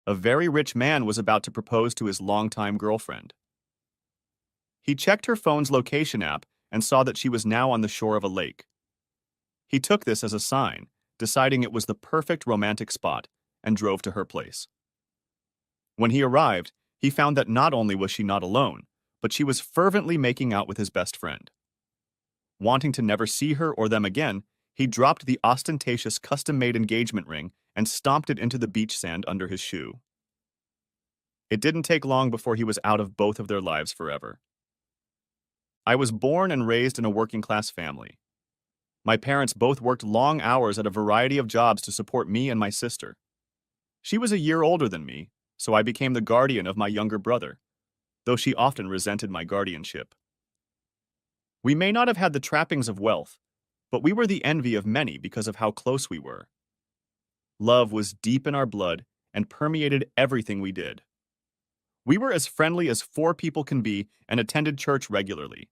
A very rich man was about to propose to his longtime girlfriend. He checked her phone's location app and saw that she was now on the shore of a lake. He took this as a sign, deciding it was the perfect romantic spot, and drove to her place. When he arrived, he found that not only was she not alone, but she was fervently making out with his best friend. Wanting to never see her or them again, he dropped the ostentatious custom-made engagement ring and stomped it into the beach sand under his shoe. It didn't take long before he was out of both of their lives forever. I was born and raised in a working-class family. My parents both worked long hours at a variety of jobs to support me and my sister. She was a year older than me, so I became the guardian of my younger brother, though she often resented my guardianship. We may not have had the trappings of wealth, but we were the envy of many because of how close we were. Love was deep in our blood and permeated everything we did. We were as friendly as four people can be and attended church regularly.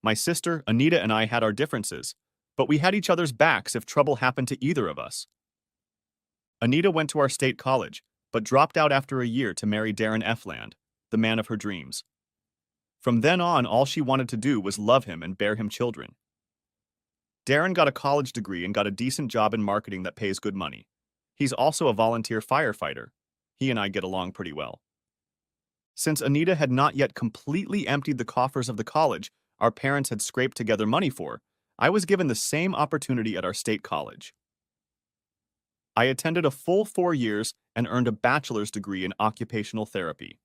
My sister, Anita, and I had our differences, but we had each other's backs if trouble happened to either of us. Anita went to our state college, but dropped out after a year to marry Darren Efland, the man of her dreams. From then on, all she wanted to do was love him and bear him children. Darren got a college degree and got a decent job in marketing that pays good money. He's also a volunteer firefighter. He and I get along pretty well. Since Anita had not yet completely emptied the coffers of the college our parents had scraped together money for, I was given the same opportunity at our state college. I attended a full 4 years and earned a bachelor's degree in occupational therapy.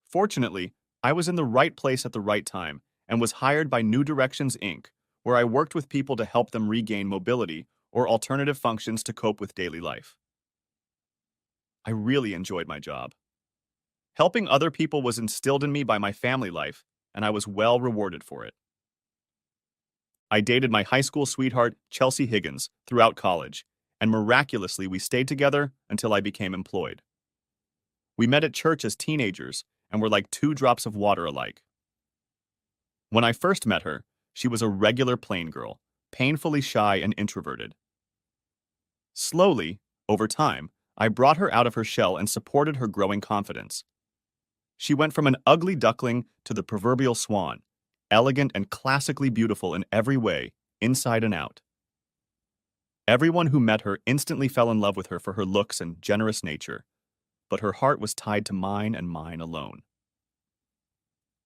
Fortunately, I was in the right place at the right time and was hired by New Directions, Inc., where I worked with people to help them regain mobility or alternative functions to cope with daily life. I really enjoyed my job. Helping other people was instilled in me by my family life, and I was well rewarded for it. I dated my high school sweetheart, Chelsea Higgins, throughout college, and miraculously we stayed together until I became employed. We met at church as teenagers and were like two drops of water alike. When I first met her, she was a regular plain girl, painfully shy and introverted. Slowly, over time, I brought her out of her shell and supported her growing confidence. She went from an ugly duckling to the proverbial swan, elegant and classically beautiful in every way, inside and out. Everyone who met her instantly fell in love with her for her looks and generous nature, but her heart was tied to mine and mine alone.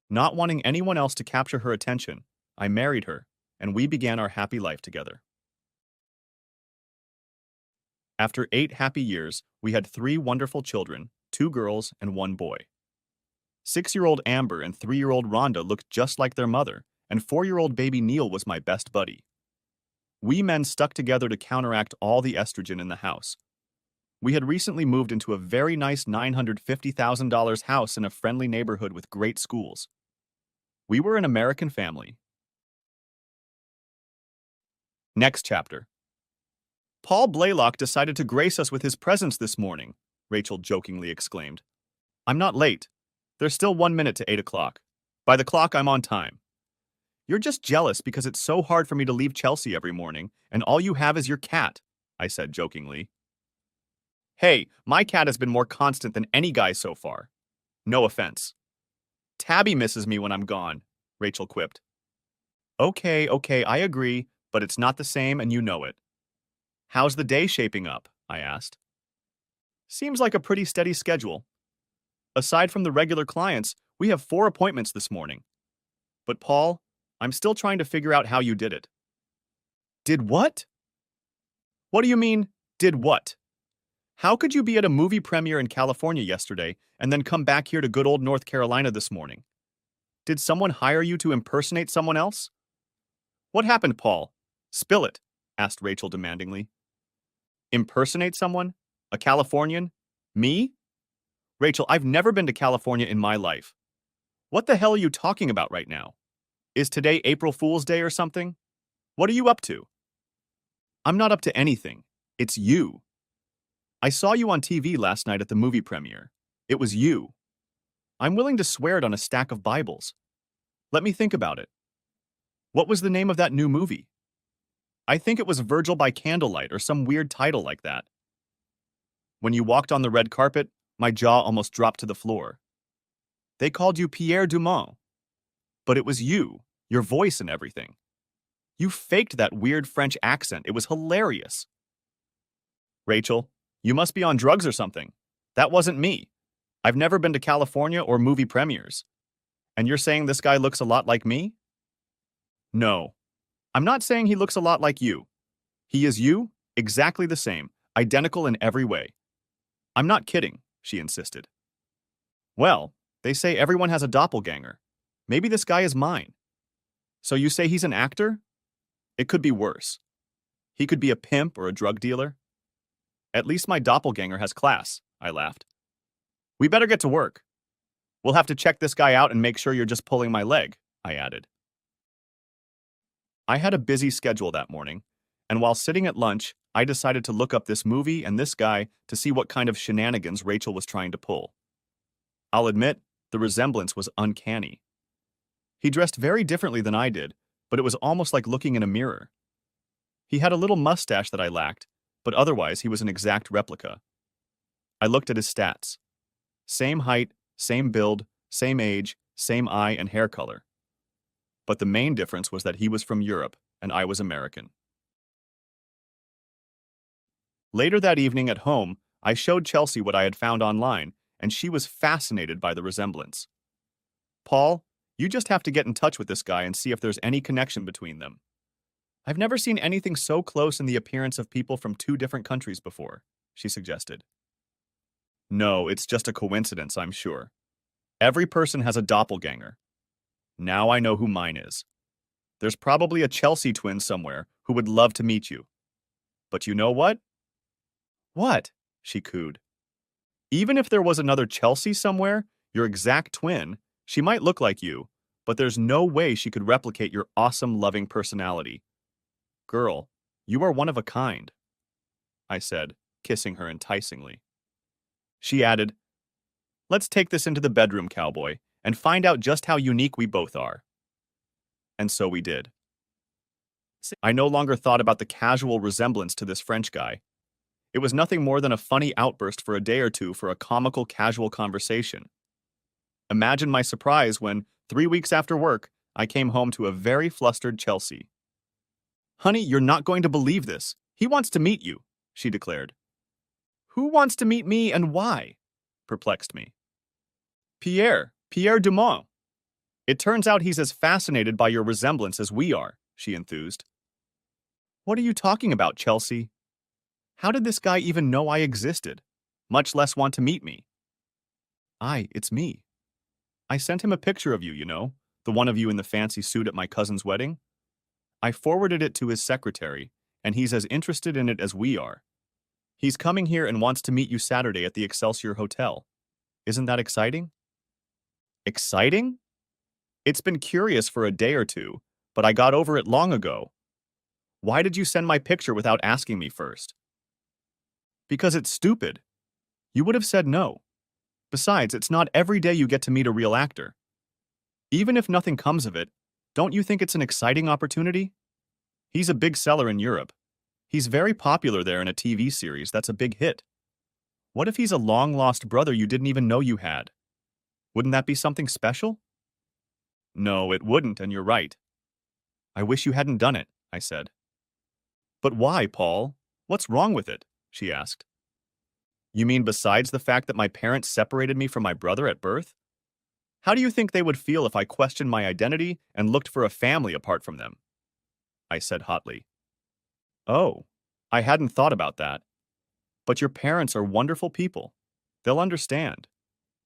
Not wanting anyone else to capture her attention, I married her, and we began our happy life together. After 8 happy years, we had 3 wonderful children, 2 girls and 1 boy. 6-year-old Amber and 3-year-old Rhonda looked just like their mother, and 4-year-old baby Neil was my best buddy. We men stuck together to counteract all the estrogen in the house. We had recently moved into a very nice $950,000 house in a friendly neighborhood with great schools. We were an American family. Next chapter. Paul Blaylock decided to grace us with his presence this morning, Rachel jokingly exclaimed. I'm not late. There's still 1 minute to 8 o'clock. By the clock, I'm on time. You're just jealous because it's so hard for me to leave Chelsea every morning, and all you have is your cat, I said jokingly. Hey, my cat has been more constant than any guy so far. No offense. Tabby misses me when I'm gone, Rachel quipped. Okay, I agree, but it's not the same and you know it. How's the day shaping up? I asked. Seems like a pretty steady schedule. Aside from the regular clients, we have 4 appointments this morning. But Paul, I'm still trying to figure out how you did it. Did what? What do you mean, did what? How could you be at a movie premiere in California yesterday and then come back here to good old North Carolina this morning? Did someone hire you to impersonate someone else? What happened, Paul? Spill it, asked Rachel demandingly. Impersonate someone? A Californian? Me? Rachel, I've never been to California in my life. What the hell are you talking about right now? Is today April Fool's Day or something? What are you up to? I'm not up to anything. It's you. I saw you on TV last night at the movie premiere. It was you. I'm willing to swear it on a stack of Bibles. Let me think about it. What was the name of that new movie? I think it was Virgil by Candlelight or some weird title like that. When you walked on the red carpet, my jaw almost dropped to the floor. They called you Pierre Dumont. But it was you, your voice and everything. You faked that weird French accent. It was hilarious. Rachel, you must be on drugs or something. That wasn't me. I've never been to California or movie premieres. And you're saying this guy looks a lot like me? No. I'm not saying he looks a lot like you. He is you, exactly the same, identical in every way. I'm not kidding, she insisted. Well, they say everyone has a doppelganger. Maybe this guy is mine. So you say he's an actor? It could be worse. He could be a pimp or a drug dealer. At least my doppelganger has class, I laughed. We better get to work. We'll have to check this guy out and make sure you're just pulling my leg, I added. I had a busy schedule that morning, and while sitting at lunch, I decided to look up this movie and this guy to see what kind of shenanigans Rachel was trying to pull. I'll admit, the resemblance was uncanny. He dressed very differently than I did, but it was almost like looking in a mirror. He had a little mustache that I lacked, but otherwise he was an exact replica. I looked at his stats. Same height, same build, same age, same eye and hair color. But the main difference was that he was from Europe and I was American. Later that evening at home, I showed Chelsea what I had found online, and she was fascinated by the resemblance. Paul, you just have to get in touch with this guy and see if there's any connection between them. I've never seen anything so close in the appearance of people from two different countries before, she suggested. No, it's just a coincidence, I'm sure. Every person has a doppelganger. Now I know who mine is. There's probably a Chelsea twin somewhere who would love to meet you. But you know what? What? She cooed. Even if there was another Chelsea somewhere, your exact twin, she might look like you, but there's no way she could replicate your awesome, loving personality. Girl, you are one of a kind, I said, kissing her enticingly. She added, let's take this into the bedroom, cowboy, and find out just how unique we both are. And so we did. I no longer thought about the casual resemblance to this French guy. It was nothing more than a funny outburst for a day or two for a comical, casual conversation. Imagine my surprise when, 3 weeks after work, I came home to a very flustered Chelsea. Honey, you're not going to believe this. He wants to meet you, she declared. Who wants to meet me and why? Perplexed me. Pierre Dumont. It turns out he's as fascinated by your resemblance as we are, she enthused. What are you talking about, Chelsea? How did this guy even know I existed, much less want to meet me? It's me. I sent him a picture of you, you know, the one of you in the fancy suit at my cousin's wedding. I forwarded it to his secretary, and he's as interested in it as we are. He's coming here and wants to meet you Saturday at the Excelsior Hotel. Isn't that exciting? Exciting? It's been curious for a day or two, but I got over it long ago. Why did you send my picture without asking me first? Because it's stupid. You would have said no. Besides, it's not every day you get to meet a real actor. Even if nothing comes of it, don't you think it's an exciting opportunity? He's a big seller in Europe. He's very popular there in a TV series that's a big hit. What if he's a long-lost brother you didn't even know you had? Wouldn't that be something special? No, it wouldn't, and you're right. I wish you hadn't done it, I said. But why, Paul? What's wrong with it? She asked. You mean besides the fact that my parents separated me from my brother at birth? How do you think they would feel if I questioned my identity and looked for a family apart from them? I said hotly. Oh, I hadn't thought about that. But your parents are wonderful people. They'll understand.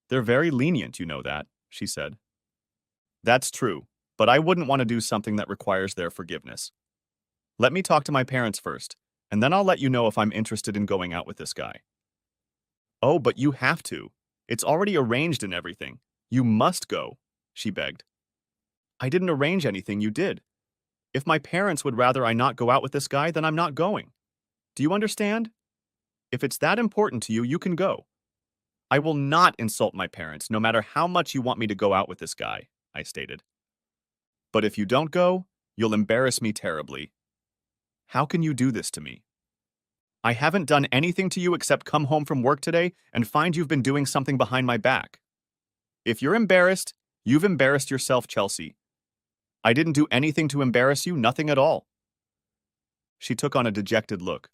They're very lenient, you know that, she said. That's true, but I wouldn't want to do something that requires their forgiveness. Let me talk to my parents first, and then I'll let you know if I'm interested in going out with this guy. Oh, but you have to. It's already arranged and everything. You must go, she begged. I didn't arrange anything, you did. If my parents would rather I not go out with this guy, then I'm not going. Do you understand? If it's that important to you, you can go. I will not insult my parents, no matter how much you want me to go out with this guy, I stated. But if you don't go, you'll embarrass me terribly. How can you do this to me? I haven't done anything to you except come home from work today and find you've been doing something behind my back. If you're embarrassed, you've embarrassed yourself, Chelsea. I didn't do anything to embarrass you, nothing at all. She took on a dejected look.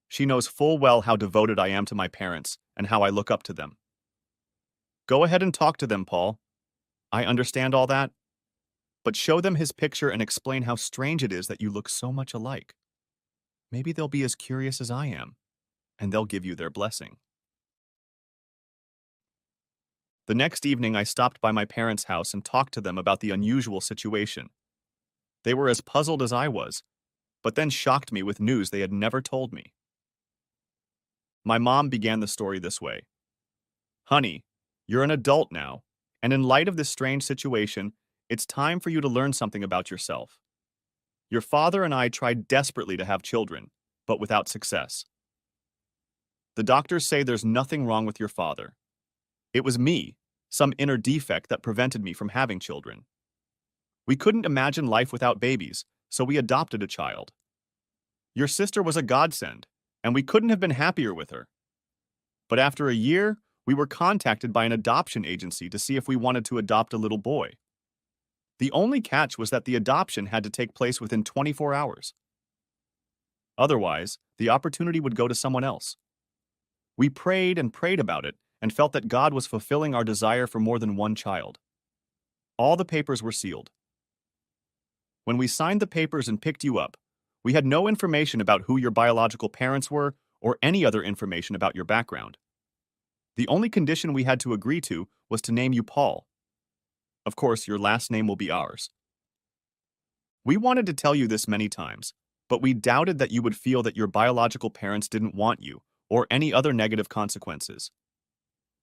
She knows full well how devoted I am to my parents and how I look up to them. Go ahead and talk to them, Paul. I understand all that. But show them his picture and explain how strange it is that you look so much alike. Maybe they'll be as curious as I am, and they'll give you their blessing. The next evening, I stopped by my parents' house and talked to them about the unusual situation. They were as puzzled as I was, but then shocked me with news they had never told me. My mom began the story this way. Honey, you're an adult now, and in light of this strange situation, it's time for you to learn something about yourself. Your father and I tried desperately to have children, but without success. The doctors say there's nothing wrong with your father. It was me, some inner defect that prevented me from having children. We couldn't imagine life without babies, so we adopted a child. Your sister was a godsend, and we couldn't have been happier with her. But after a year, we were contacted by an adoption agency to see if we wanted to adopt a little boy. The only catch was that the adoption had to take place within 24 hours. Otherwise, the opportunity would go to someone else. We prayed and prayed about it and felt that God was fulfilling our desire for more than one child. All the papers were sealed. When we signed the papers and picked you up, we had no information about who your biological parents were or any other information about your background. The only condition we had to agree to was to name you Paul. Of course, your last name will be ours. We wanted to tell you this many times, but we doubted that you would feel that your biological parents didn't want you or any other negative consequences.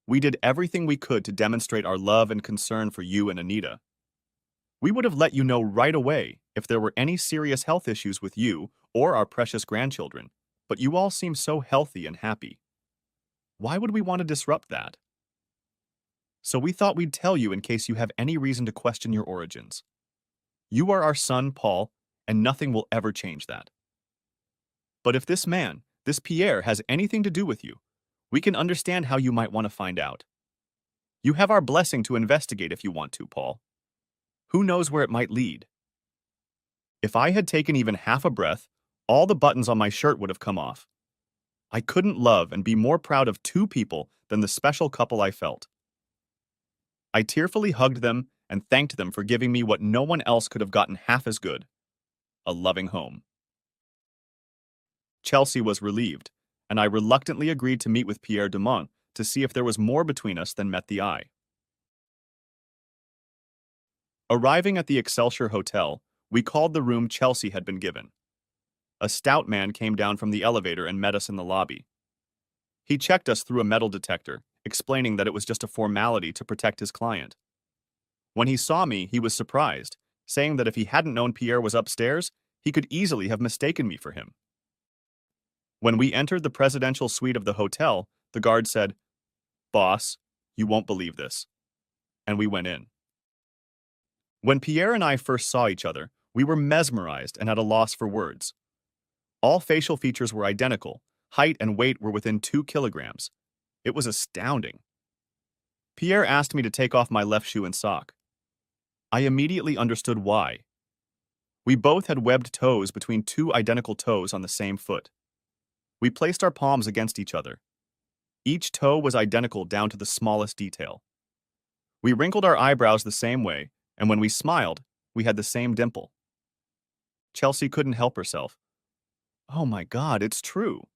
We did everything we could to demonstrate our love and concern for you and Anita. We would have let you know right away if there were any serious health issues with you or our precious grandchildren, but you all seem so healthy and happy. Why would we want to disrupt that? So we thought we'd tell you in case you have any reason to question your origins. You are our son, Paul, and nothing will ever change that. But if this man, this Pierre, has anything to do with you, we can understand how you might want to find out. You have our blessing to investigate if you want to, Paul. Who knows where it might lead? If I had taken even half a breath, all the buttons on my shirt would have come off. I couldn't love and be more proud of two people than the special couple I felt. I tearfully hugged them and thanked them for giving me what no one else could have gotten half as good: a loving home. Chelsea was relieved, and I reluctantly agreed to meet with Pierre Dumont to see if there was more between us than met the eye. Arriving at the Excelsior Hotel, we called the room Chelsea had been given. A stout man came down from the elevator and met us in the lobby. He checked us through a metal detector, explaining that it was just a formality to protect his client. When he saw me, he was surprised, saying that if he hadn't known Pierre was upstairs, he could easily have mistaken me for him. When we entered the presidential suite of the hotel, the guard said, "Boss, you won't believe this." And we went in. When Pierre and I first saw each other, we were mesmerized and at a loss for words. All facial features were identical. Height and weight were within 2 kilograms. It was astounding. Pierre asked me to take off my left shoe and sock. I immediately understood why. We both had webbed toes between 2 identical toes on the same foot. We placed our palms against each other. Each toe was identical down to the smallest detail. We wrinkled our eyebrows the same way, and when we smiled, we had the same dimple. Chelsea couldn't help herself. Oh my God, it's true.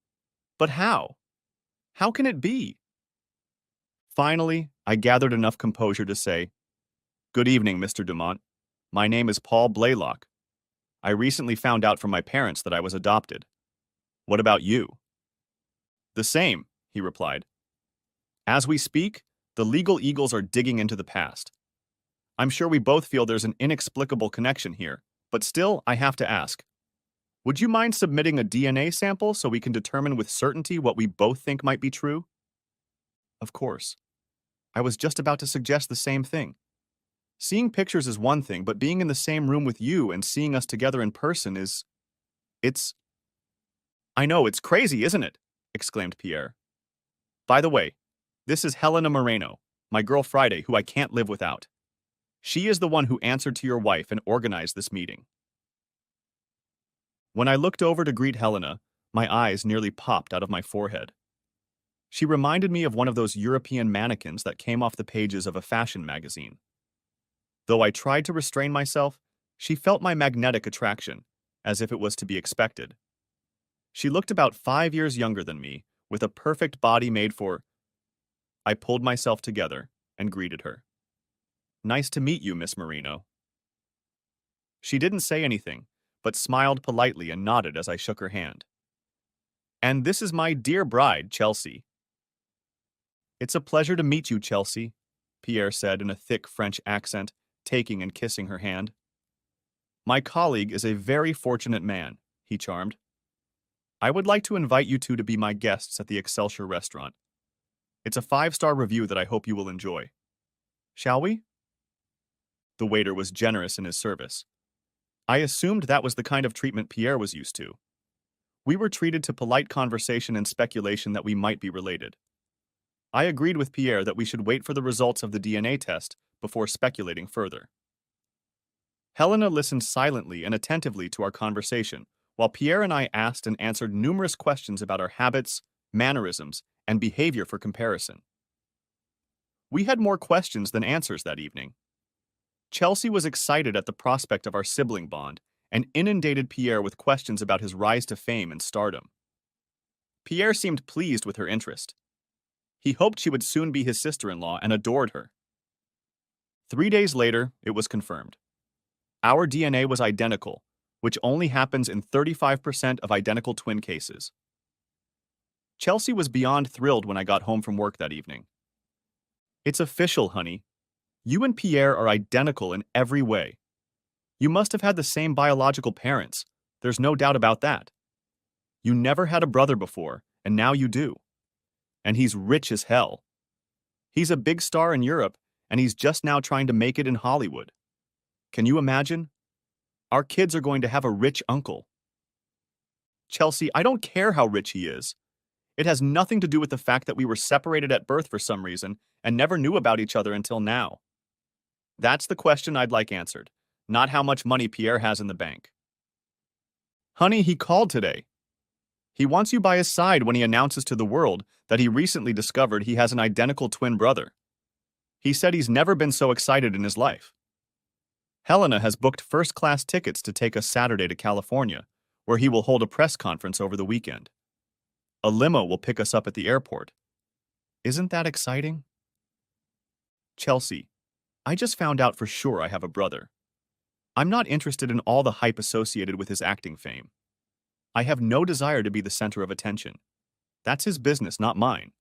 But how? How can it be? Finally, I gathered enough composure to say, "Good evening, Mr. Dumont. My name is Paul Blaylock. I recently found out from my parents that I was adopted. What about you?" "The same," he replied. "As we speak, the legal eagles are digging into the past. I'm sure we both feel there's an inexplicable connection here, but still, I have to ask. Would you mind submitting a DNA sample so we can determine with certainty what we both think might be true?" Of course. I was just about to suggest the same thing. Seeing pictures is one thing, but being in the same room with you and seeing us together in person it's... I know, it's crazy, isn't it? Exclaimed Pierre. By the way, this is Helena Moreno, my girl Friday, who I can't live without. She is the one who answered to your wife and organized this meeting. When I looked over to greet Helena, my eyes nearly popped out of my forehead. She reminded me of one of those European mannequins that came off the pages of a fashion magazine. Though I tried to restrain myself, she felt my magnetic attraction, as if it was to be expected. She looked about 5 years younger than me, with a perfect body made for... I pulled myself together and greeted her. Nice to meet you, Miss Marino. She didn't say anything, but smiled politely and nodded as I shook her hand. And this is my dear bride, Chelsea. It's a pleasure to meet you, Chelsea, Pierre said in a thick French accent, taking and kissing her hand. My colleague is a very fortunate man, he charmed. I would like to invite you two to be my guests at the Excelsior restaurant. It's a 5-star review that I hope you will enjoy. Shall we? The waiter was generous in his service. I assumed that was the kind of treatment Pierre was used to. We were treated to polite conversation and speculation that we might be related. I agreed with Pierre that we should wait for the results of the DNA test before speculating further. Helena listened silently and attentively to our conversation, while Pierre and I asked and answered numerous questions about our habits, mannerisms, and behavior for comparison. We had more questions than answers that evening. Chelsea was excited at the prospect of our sibling bond and inundated Pierre with questions about his rise to fame and stardom. Pierre seemed pleased with her interest. He hoped she would soon be his sister-in-law and adored her. 3 days later, it was confirmed. Our DNA was identical, which only happens in 35% of identical twin cases. Chelsea was beyond thrilled when I got home from work that evening. It's official, honey. You and Pierre are identical in every way. You must have had the same biological parents. There's no doubt about that. You never had a brother before, and now you do. And he's rich as hell. He's a big star in Europe, and he's just now trying to make it in Hollywood. Can you imagine? Our kids are going to have a rich uncle. Chelsea, I don't care how rich he is. It has nothing to do with the fact that we were separated at birth for some reason and never knew about each other until now. That's the question I'd like answered, not how much money Pierre has in the bank. Honey, he called today. He wants you by his side when he announces to the world that he recently discovered he has an identical twin brother. He said he's never been so excited in his life. Helena has booked first-class tickets to take us Saturday to California, where he will hold a press conference over the weekend. A limo will pick us up at the airport. Isn't that exciting? Chelsea, I just found out for sure I have a brother. I'm not interested in all the hype associated with his acting fame. I have no desire to be the center of attention. That's his business, not mine.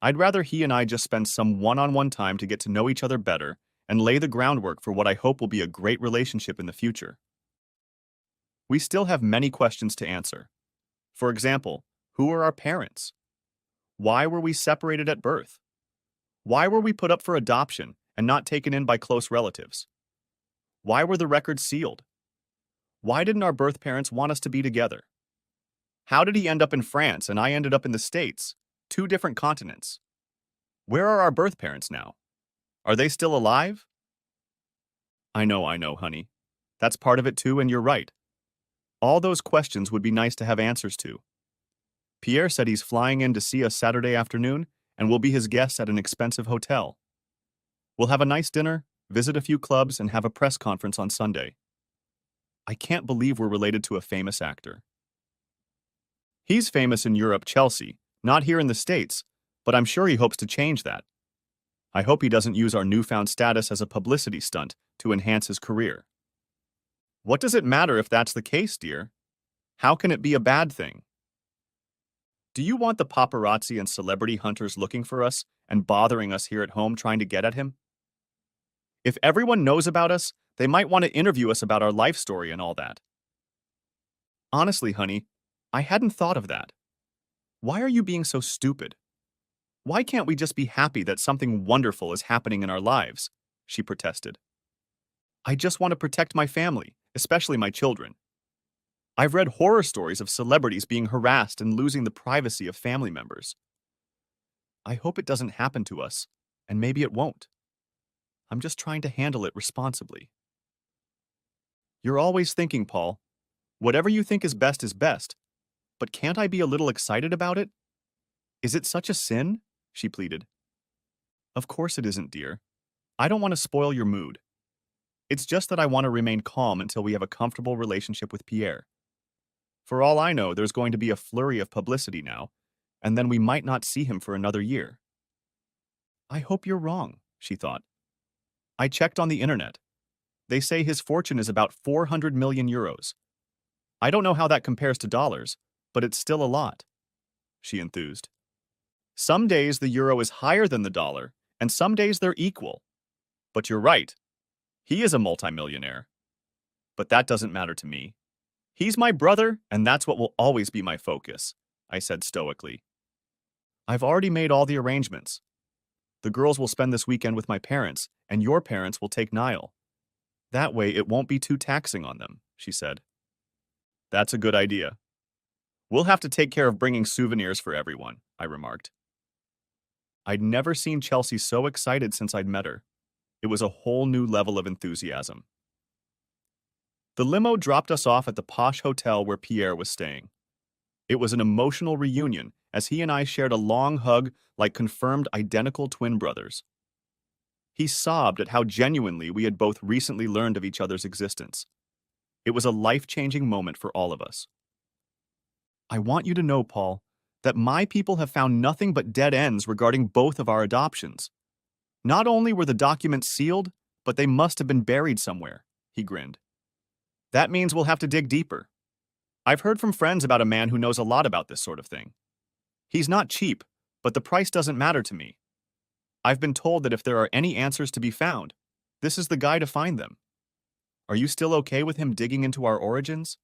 I'd rather he and I just spend some one-on-one time to get to know each other better and lay the groundwork for what I hope will be a great relationship in the future. We still have many questions to answer. For example, who are our parents? Why were we separated at birth? Why were we put up for adoption and not taken in by close relatives? Why were the records sealed? Why didn't our birth parents want us to be together? How did he end up in France and I ended up in the States? 2 different continents. Where are our birth parents now? Are they still alive? I know, honey. That's part of it too, and you're right. All those questions would be nice to have answers to. Pierre said he's flying in to see us Saturday afternoon and we'll be his guests at an expensive hotel. We'll have a nice dinner, visit a few clubs, and have a press conference on Sunday. I can't believe we're related to a famous actor. He's famous in Europe, Chelsea, not here in the States, but I'm sure he hopes to change that. I hope he doesn't use our newfound status as a publicity stunt to enhance his career. What does it matter if that's the case, dear? How can it be a bad thing? Do you want the paparazzi and celebrity hunters looking for us and bothering us here at home trying to get at him? If everyone knows about us, they might want to interview us about our life story and all that. Honestly, honey, I hadn't thought of that. Why are you being so stupid? Why can't we just be happy that something wonderful is happening in our lives? She protested. I just want to protect my family, especially my children. I've read horror stories of celebrities being harassed and losing the privacy of family members. I hope it doesn't happen to us, and maybe it won't. I'm just trying to handle it responsibly. You're always thinking, Paul. Whatever you think is best, but can't I be a little excited about it? Is it such a sin? She pleaded. Of course it isn't, dear. I don't want to spoil your mood. It's just that I want to remain calm until we have a comfortable relationship with Pierre. For all I know, there's going to be a flurry of publicity now, and then we might not see him for another year. I hope you're wrong, she thought. I checked on the internet. They say his fortune is about 400 million euros. I don't know how that compares to dollars, but it's still a lot, she enthused. Some days the euro is higher than the dollar, and some days they're equal. But you're right. He is a multimillionaire. But that doesn't matter to me. He's my brother, and that's what will always be my focus, I said stoically. I've already made all the arrangements. The girls will spend this weekend with my parents, and your parents will take Niall. That way it won't be too taxing on them, she said. That's a good idea. We'll have to take care of bringing souvenirs for everyone, I remarked. I'd never seen Chelsea so excited since I'd met her. It was a whole new level of enthusiasm. The limo dropped us off at the posh hotel where Pierre was staying. It was an emotional reunion as he and I shared a long hug like confirmed identical twin brothers. He sobbed at how genuinely we had both recently learned of each other's existence. It was a life-changing moment for all of us. I want you to know, Paul, that my people have found nothing but dead ends regarding both of our adoptions. Not only were the documents sealed, but they must have been buried somewhere, he grinned. That means we'll have to dig deeper. I've heard from friends about a man who knows a lot about this sort of thing. He's not cheap, but the price doesn't matter to me. I've been told that if there are any answers to be found, this is the guy to find them. Are you still okay with him digging into our origins?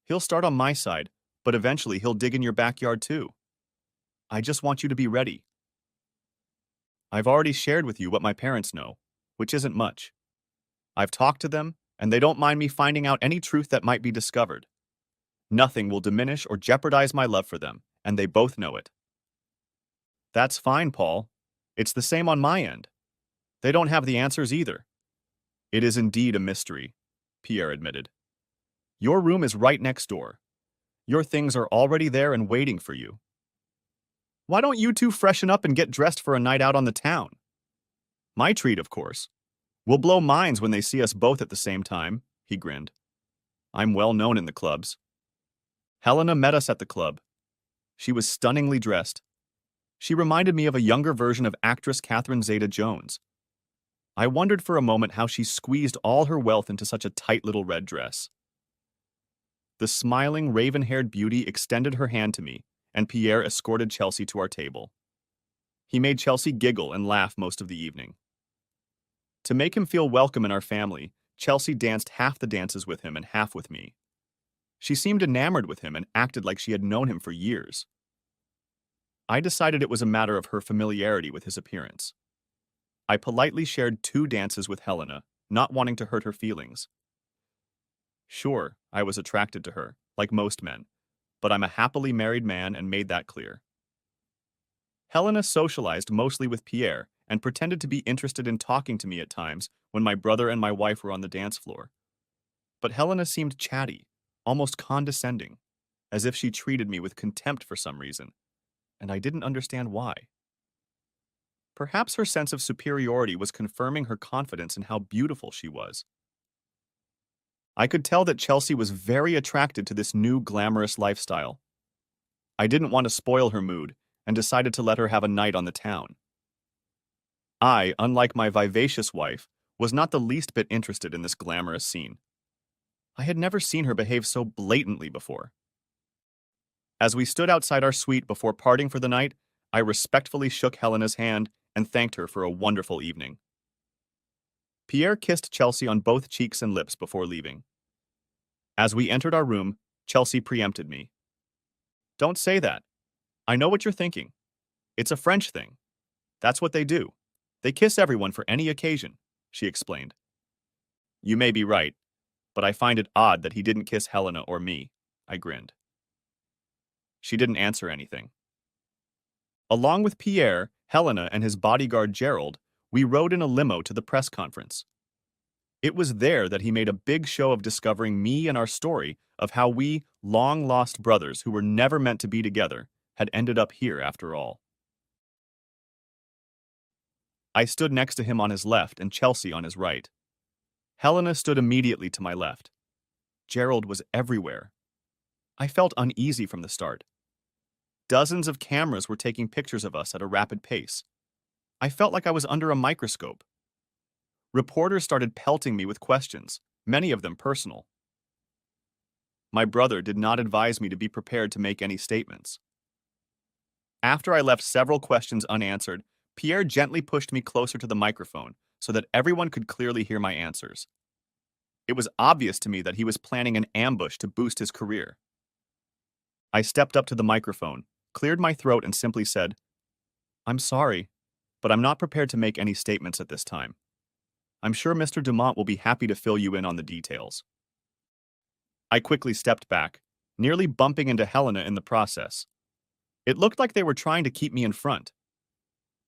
He'll start on my side, but eventually he'll dig in your backyard too. I just want you to be ready. I've already shared with you what my parents know, which isn't much. I've talked to them, and they don't mind me finding out any truth that might be discovered. Nothing will diminish or jeopardize my love for them, and they both know it. That's fine, Paul. It's the same on my end. They don't have the answers either. It is indeed a mystery, Pierre admitted. Your room is right next door. Your things are already there and waiting for you. Why don't you two freshen up and get dressed for a night out on the town? My treat, of course. We'll blow minds when they see us both at the same time, he grinned. I'm well known in the clubs. Helena met us at the club. She was stunningly dressed. She reminded me of a younger version of actress Catherine Zeta-Jones. I wondered for a moment how she squeezed all her wealth into such a tight little red dress. The smiling, raven-haired beauty extended her hand to me, and Pierre escorted Chelsea to our table. He made Chelsea giggle and laugh most of the evening. To make him feel welcome in our family, Chelsea danced half the dances with him and half with me. She seemed enamored with him and acted like she had known him for years. I decided it was a matter of her familiarity with his appearance. I politely shared 2 dances with Helena, not wanting to hurt her feelings. Sure, I was attracted to her, like most men, but I'm a happily married man and made that clear. Helena socialized mostly with Pierre and pretended to be interested in talking to me at times when my brother and my wife were on the dance floor. But Helena seemed chatty, almost condescending, as if she treated me with contempt for some reason, and I didn't understand why. Perhaps her sense of superiority was confirming her confidence in how beautiful she was. I could tell that Chelsea was very attracted to this new glamorous lifestyle. I didn't want to spoil her mood and decided to let her have a night on the town. I, unlike my vivacious wife, was not the least bit interested in this glamorous scene. I had never seen her behave so blatantly before. As we stood outside our suite before parting for the night, I respectfully shook Helena's hand and thanked her for a wonderful evening. Pierre kissed Chelsea on both cheeks and lips before leaving. As we entered our room, Chelsea preempted me. Don't say that. I know what you're thinking. It's a French thing. That's what they do. They kiss everyone for any occasion, she explained. You may be right, but I find it odd that he didn't kiss Helena or me. I grinned. She didn't answer anything. Along with Pierre, Helena, and his bodyguard Gerald, we rode in a limo to the press conference. It was there that he made a big show of discovering me and our story of how we, long-lost brothers who were never meant to be together, had ended up here after all. I stood next to him on his left and Chelsea on his right. Helena stood immediately to my left. Gerald was everywhere. I felt uneasy from the start. Dozens of cameras were taking pictures of us at a rapid pace. I felt like I was under a microscope. Reporters started pelting me with questions, many of them personal. My brother did not advise me to be prepared to make any statements. After I left several questions unanswered, Pierre gently pushed me closer to the microphone so that everyone could clearly hear my answers. It was obvious to me that he was planning an ambush to boost his career. I stepped up to the microphone, cleared my throat, and simply said, "I'm sorry, but I'm not prepared to make any statements at this time. I'm sure Mr. Dumont will be happy to fill you in on the details." I quickly stepped back, nearly bumping into Helena in the process. It looked like they were trying to keep me in front.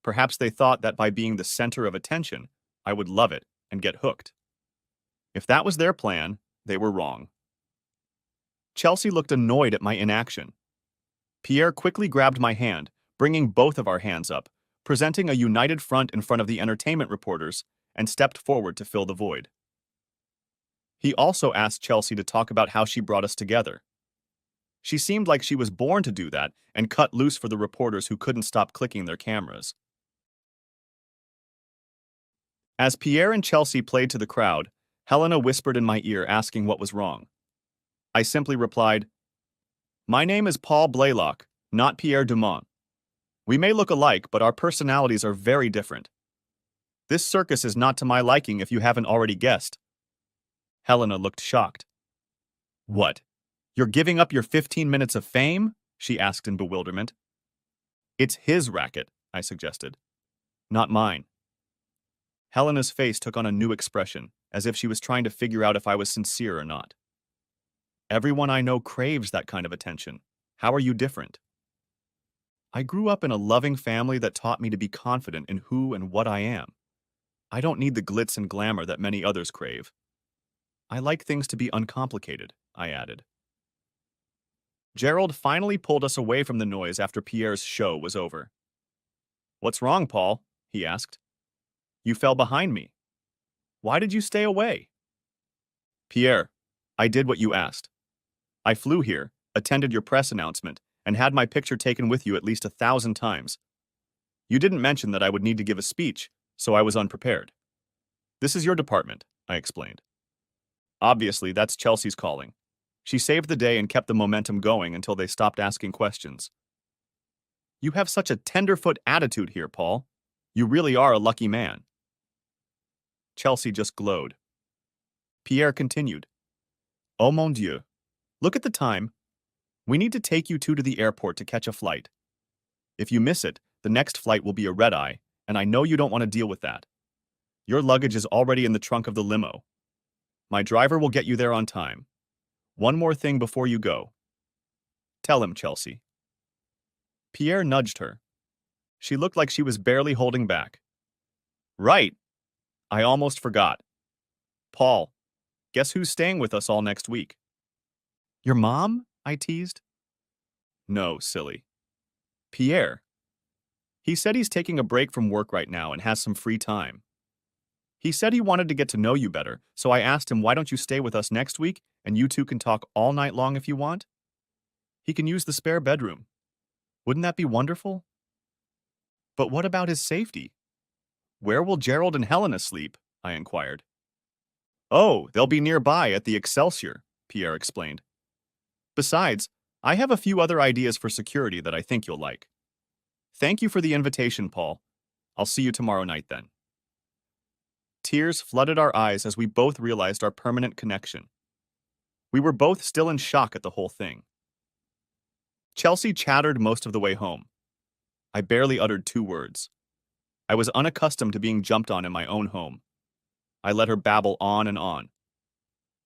Perhaps they thought that by being the center of attention, I would love it and get hooked. If that was their plan, they were wrong. Chelsea looked annoyed at my inaction. Pierre quickly grabbed my hand, bringing both of our hands up, presenting a united front in front of the entertainment reporters, and stepped forward to fill the void. He also asked Chelsea to talk about how she brought us together. She seemed like she was born to do that and cut loose for the reporters who couldn't stop clicking their cameras. As Pierre and Chelsea played to the crowd, Helena whispered in my ear asking what was wrong. I simply replied, "My name is Paul Blaylock, not Pierre Dumont. We may look alike, but our personalities are very different. This circus is not to my liking if you haven't already guessed." Helena looked shocked. "What? You're giving up your 15 minutes of fame?" she asked in bewilderment. "It's his racket," I suggested. "Not mine." Helena's face took on a new expression, as if she was trying to figure out if I was sincere or not. "Everyone I know craves that kind of attention. How are you different?" "I grew up in a loving family that taught me to be confident in who and what I am. I don't need the glitz and glamour that many others crave. I like things to be uncomplicated," I added. Gerald finally pulled us away from the noise after Pierre's show was over. "What's wrong, Paul?" he asked. "You fell behind me. Why did you stay away?" "Pierre, I did what you asked. I flew here, attended your press announcement, and had my picture taken with you at least 1,000 times. You didn't mention that I would need to give a speech, so I was unprepared. This is your department," I explained. Obviously, that's Chelsea's calling. She saved the day and kept the momentum going until they stopped asking questions. "You have such a tenderfoot attitude here, Paul. You really are a lucky man." Chelsea just glowed. Pierre continued, "Oh mon Dieu. Look at the time. We need to take you two to the airport to catch a flight. If you miss it, the next flight will be a red-eye, and I know you don't want to deal with that. Your luggage is already in the trunk of the limo. My driver will get you there on time. One more thing before you go. Tell him, Chelsea." Pierre nudged her. She looked like she was barely holding back. "Right. I almost forgot. Paul, guess who's staying with us all next week?" "Your mom?" I teased. "No, silly. Pierre. He said he's taking a break from work right now and has some free time. He said he wanted to get to know you better, so I asked him, why don't you stay with us next week and you two can talk all night long if you want? He can use the spare bedroom. Wouldn't that be wonderful?" "But what about his safety? Where will Gerald and Helena sleep?" I inquired. "Oh, they'll be nearby at the Excelsior," Pierre explained. "Besides, I have a few other ideas for security that I think you'll like. Thank you for the invitation, Paul. I'll see you tomorrow night then." Tears flooded our eyes as we both realized our permanent connection. We were both still in shock at the whole thing. Chelsea chattered most of the way home. I barely uttered 2 words. I was unaccustomed to being jumped on in my own home. I let her babble on and on.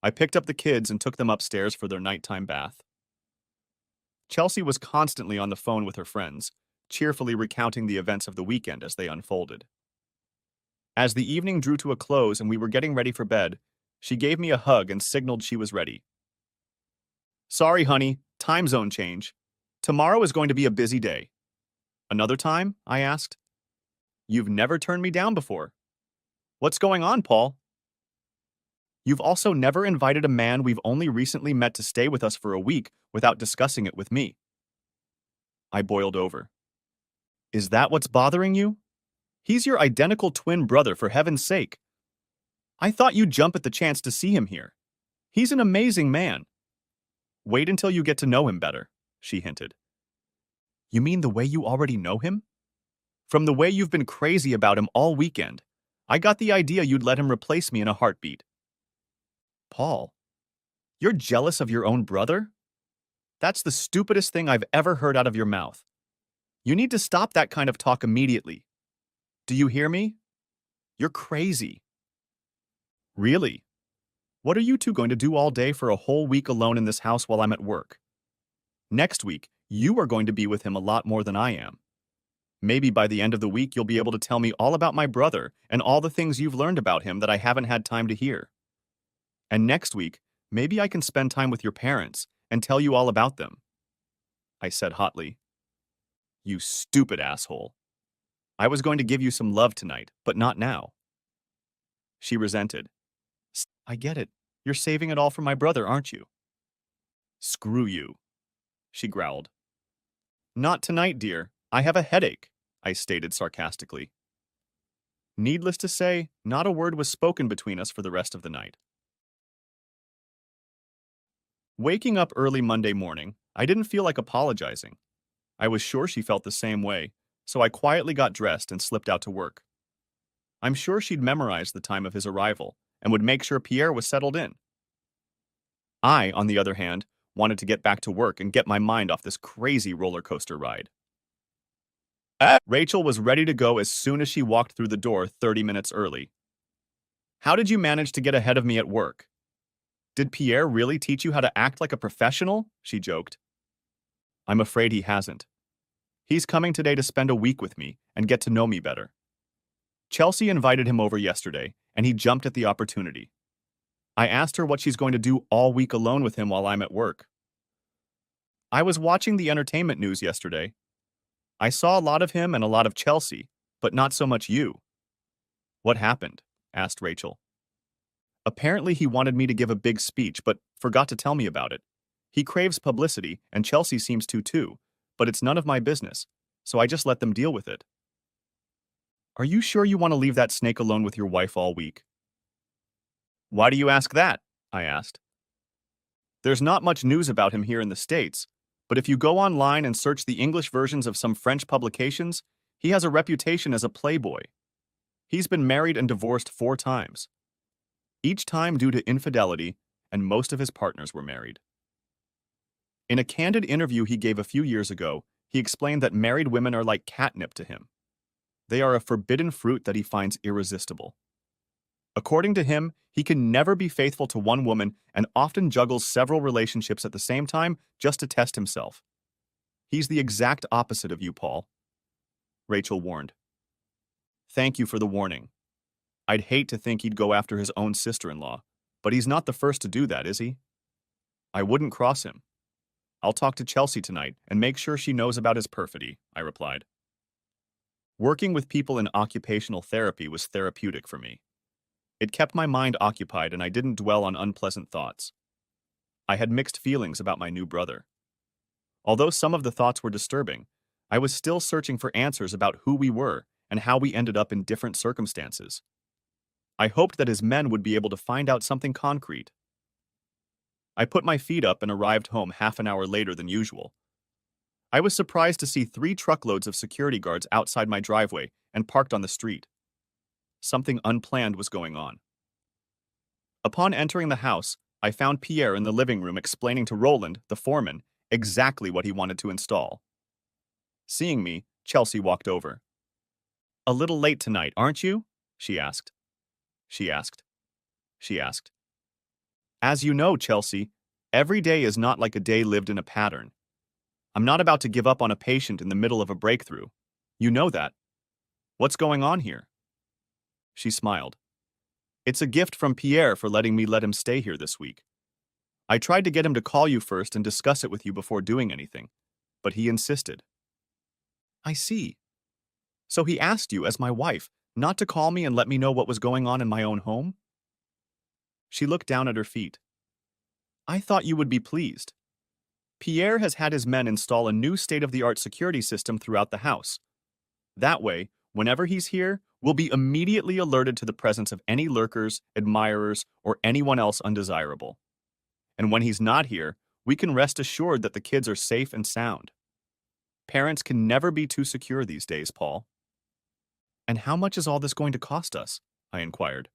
I picked up the kids and took them upstairs for their nighttime bath. Chelsea was constantly on the phone with her friends, cheerfully recounting the events of the weekend as they unfolded. As the evening drew to a close and we were getting ready for bed, she gave me a hug and signaled she was ready. Sorry, honey, time zone change. Tomorrow is going to be a busy day. Another time? I asked. You've never turned me down before. What's going on, Paul? You've also never invited a man we've only recently met to stay with us for a week without discussing it with me. I boiled over. Is that what's bothering you? He's your identical twin brother, for heaven's sake. I thought you'd jump at the chance to see him here. He's an amazing man. Wait until you get to know him better, she hinted. You mean the way you already know him? From the way you've been crazy about him all weekend, I got the idea you'd let him replace me in a heartbeat. Paul, you're jealous of your own brother? That's the stupidest thing I've ever heard out of your mouth. You need to stop that kind of talk immediately. Do you hear me? You're crazy. Really? What are you two going to do all day for a whole week alone in this house while I'm at work? Next week, you are going to be with him a lot more than I am. Maybe by the end of the week, you'll be able to tell me all about my brother and all the things you've learned about him that I haven't had time to hear. And next week, maybe I can spend time with your parents and tell you all about them. I said hotly. You stupid asshole. I was going to give you some love tonight, but not now. She resented. I get it. You're saving it all for my brother, aren't you? Screw you, she growled. Not tonight, dear. I have a headache, I stated sarcastically. Needless to say, not a word was spoken between us for the rest of the night. Waking up early Monday morning, I didn't feel like apologizing. I was sure she felt the same way, so I quietly got dressed and slipped out to work. I'm sure she'd memorized the time of his arrival and would make sure Pierre was settled in. I, on the other hand, wanted to get back to work and get my mind off this crazy roller coaster ride. Rachel was ready to go as soon as she walked through the door 30 minutes early. How did you manage to get ahead of me at work? Did Pierre really teach you how to act like a professional? She joked. I'm afraid he hasn't. He's coming today to spend a week with me and get to know me better. Chelsea invited him over yesterday, and he jumped at the opportunity. I asked her what she's going to do all week alone with him while I'm at work. I was watching the entertainment news yesterday. I saw a lot of him and a lot of Chelsea, but not so much you. What happened? Asked Rachel. Apparently he wanted me to give a big speech, but forgot to tell me about it. He craves publicity, and Chelsea seems to too, but it's none of my business, so I just let them deal with it. Are you sure you want to leave that snake alone with your wife all week? Why do you ask that? I asked. There's not much news about him here in the States, but if you go online and search the English versions of some French publications, he has a reputation as a playboy. He's been married and divorced 4 times. Each time due to infidelity, and most of his partners were married. In a candid interview he gave a few years ago, he explained that married women are like catnip to him. They are a forbidden fruit that he finds irresistible. According to him, he can never be faithful to one woman and often juggles several relationships at the same time just to test himself. He's the exact opposite of you, Paul. Rachel warned. Thank you for the warning. I'd hate to think he'd go after his own sister-in-law, but he's not the first to do that, is he? I wouldn't cross him. I'll talk to Chelsea tonight and make sure she knows about his perfidy, I replied. Working with people in occupational therapy was therapeutic for me. It kept my mind occupied and I didn't dwell on unpleasant thoughts. I had mixed feelings about my new brother. Although some of the thoughts were disturbing, I was still searching for answers about who we were and how we ended up in different circumstances. I hoped that his men would be able to find out something concrete. I put my feet up and arrived home half an hour later than usual. I was surprised to see 3 truckloads of security guards outside my driveway and parked on the street. Something unplanned was going on. Upon entering the house, I found Pierre in the living room explaining to Roland, the foreman, exactly what he wanted to install. Seeing me, Chelsea walked over. A little late tonight, aren't you? She asked. She asked. As you know, Chelsea, every day is not like a day lived in a pattern. I'm not about to give up on a patient in the middle of a breakthrough. You know that. What's going on here? She smiled. It's a gift from Pierre for letting me let him stay here this week. I tried to get him to call you first and discuss it with you before doing anything, but he insisted. I see. So he asked you, as my wife, not to call me and let me know what was going on in my own home? She looked down at her feet. I thought you would be pleased. Pierre has had his men install a new state-of-the-art security system throughout the house. That way, whenever he's here, we'll be immediately alerted to the presence of any lurkers, admirers, or anyone else undesirable. And when he's not here, we can rest assured that the kids are safe and sound. Parents can never be too secure these days, Paul. And how much is all this going to cost us? I inquired.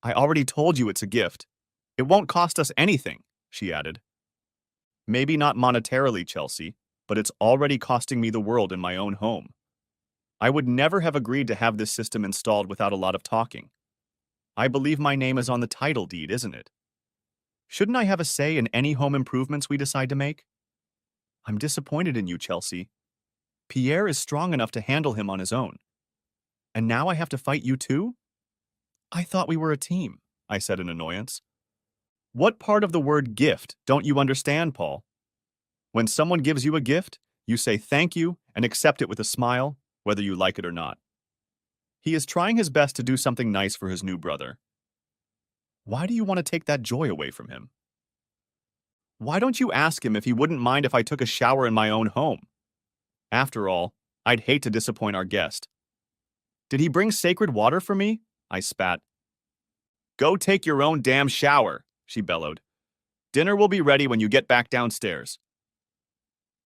I already told you it's a gift. It won't cost us anything, she added. Maybe not monetarily, Chelsea, but it's already costing me the world in my own home. I would never have agreed to have this system installed without a lot of talking. I believe my name is on the title deed, isn't it? Shouldn't I have a say in any home improvements we decide to make? I'm disappointed in you, Chelsea. Pierre is strong enough to handle him on his own. And now I have to fight you too? I thought we were a team, I said in annoyance. What part of the word gift don't you understand, Paul? When someone gives you a gift, you say thank you and accept it with a smile, whether you like it or not. He is trying his best to do something nice for his new brother. Why do you want to take that joy away from him? Why don't you ask him if he wouldn't mind if I took a shower in my own home? After all, I'd hate to disappoint our guest. Did he bring sacred water for me? I spat. Go take your own damn shower, she bellowed. Dinner will be ready when you get back downstairs.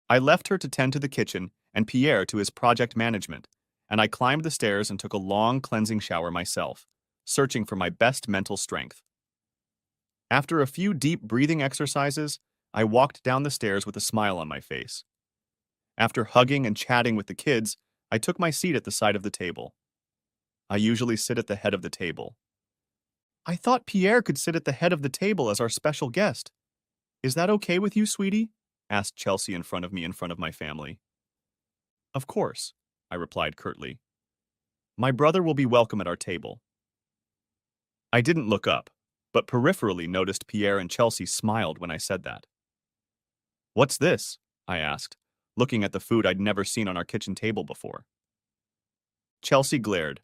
I left her to tend to the kitchen and Pierre to his project management, and I climbed the stairs and took a long cleansing shower myself, searching for my best mental strength. After a few deep breathing exercises, I walked down the stairs with a smile on my face. After hugging and chatting with the kids, I took my seat at the side of the table. I usually sit at the head of the table. I thought Pierre could sit at the head of the table as our special guest. Is that okay with you, sweetie? Asked Chelsea in front of me in front of my family. Of course, I replied curtly. My brother will be welcome at our table. I didn't look up, but peripherally noticed Pierre and Chelsea smiled when I said that. What's this? I asked, looking at the food I'd never seen on our kitchen table before. Chelsea glared.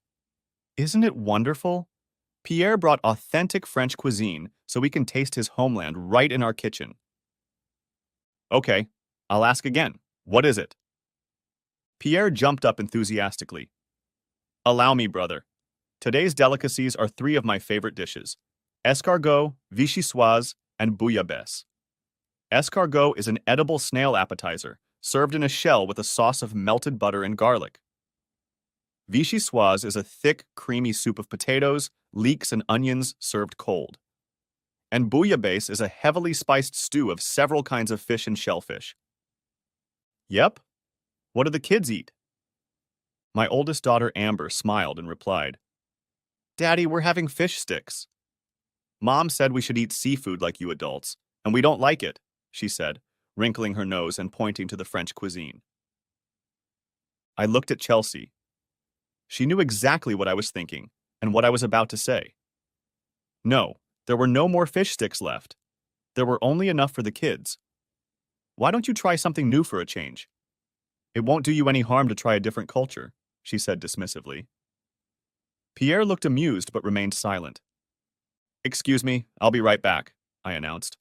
Isn't it wonderful? Pierre brought authentic French cuisine so we can taste his homeland right in our kitchen. Okay, I'll ask again. What is it? Pierre jumped up enthusiastically. Allow me, brother. Today's delicacies are 3 of my favorite dishes: escargot, vichyssoise, and bouillabaisse. Escargot is an edible snail appetizer, served in a shell with a sauce of melted butter and garlic. Vichyssoise is a thick, creamy soup of potatoes, leeks, and onions served cold. And bouillabaisse is a heavily spiced stew of several kinds of fish and shellfish. Yep. What do the kids eat? My oldest daughter Amber smiled and replied, Daddy, we're having fish sticks. Mom said we should eat seafood like you adults, and we don't like it, she said, wrinkling her nose and pointing to the French cuisine. I looked at Chelsea. She knew exactly what I was thinking and what I was about to say. No, there were no more fish sticks left. There were only enough for the kids. Why don't you try something new for a change? It won't do you any harm to try a different culture, she said dismissively. Pierre looked amused but remained silent. Excuse me, I'll be right back, I announced.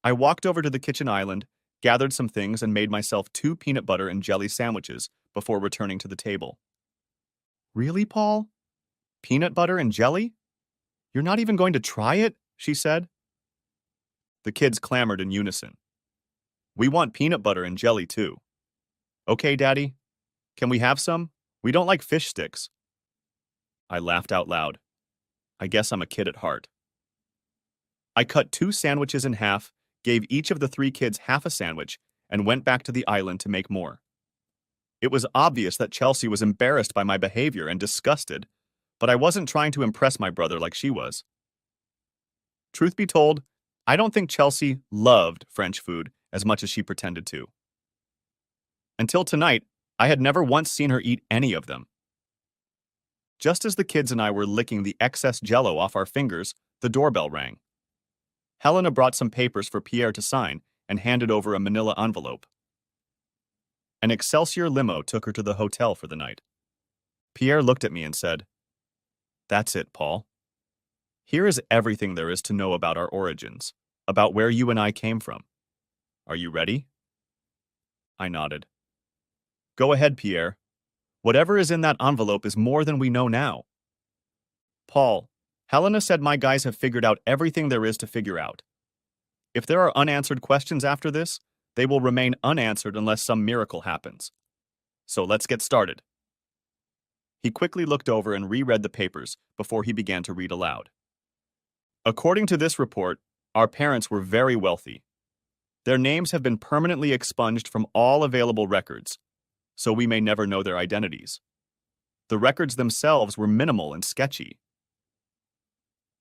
I walked over to the kitchen island, gathered some things, and made myself 2 peanut butter and jelly sandwiches before returning to the table. Really, Paul? Peanut butter and jelly? You're not even going to try it? She said. The kids clamored in unison. We want peanut butter and jelly too. Okay, Daddy. Can we have some? We don't like fish sticks. I laughed out loud. I guess I'm a kid at heart. I cut 2 sandwiches in half, gave each of the 3 kids half a sandwich, and went back to the island to make more. It was obvious that Chelsea was embarrassed by my behavior and disgusted, but I wasn't trying to impress my brother like she was. Truth be told, I don't think Chelsea loved French food as much as she pretended to. Until tonight, I had never once seen her eat any of them. Just as the kids and I were licking the excess jello off our fingers, the doorbell rang. Helena brought some papers for Pierre to sign and handed over a manila envelope. An Excelsior limo took her to the hotel for the night. Pierre looked at me and said, "That's it, Paul. Here is everything there is to know about our origins, about where you and I came from. Are you ready?" I nodded. "Go ahead, Pierre. Whatever is in that envelope is more than we know now." "Paul, Helena said my guys have figured out everything there is to figure out. If there are unanswered questions after this, they will remain unanswered unless some miracle happens. So let's get started." He quickly looked over and reread the papers before he began to read aloud. "According to this report, our parents were very wealthy. Their names have been permanently expunged from all available records, so we may never know their identities. The records themselves were minimal and sketchy.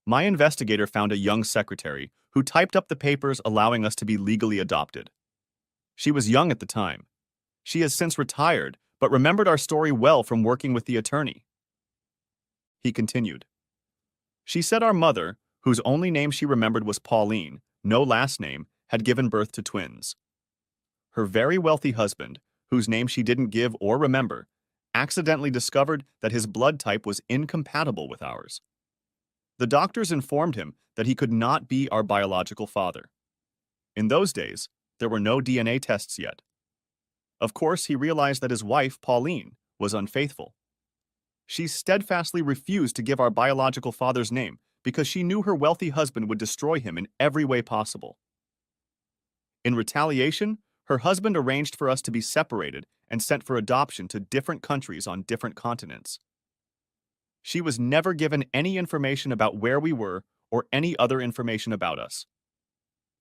My investigator found a young secretary who typed up the papers allowing us to be legally adopted. She was young at the time. She has since retired, but remembered our story well from working with the attorney." He continued. "She said our mother, whose only name she remembered was Pauline, no last name, had given birth to twins. Her very wealthy husband, whose name she didn't give or remember, accidentally discovered that his blood type was incompatible with ours. The doctors informed him that he could not be our biological father. In those days, there were no DNA tests yet. Of course, he realized that his wife, Pauline, was unfaithful. She steadfastly refused to give our biological father's name because she knew her wealthy husband would destroy him in every way possible. In retaliation, her husband arranged for us to be separated and sent for adoption to different countries on different continents. She was never given any information about where we were or any other information about us.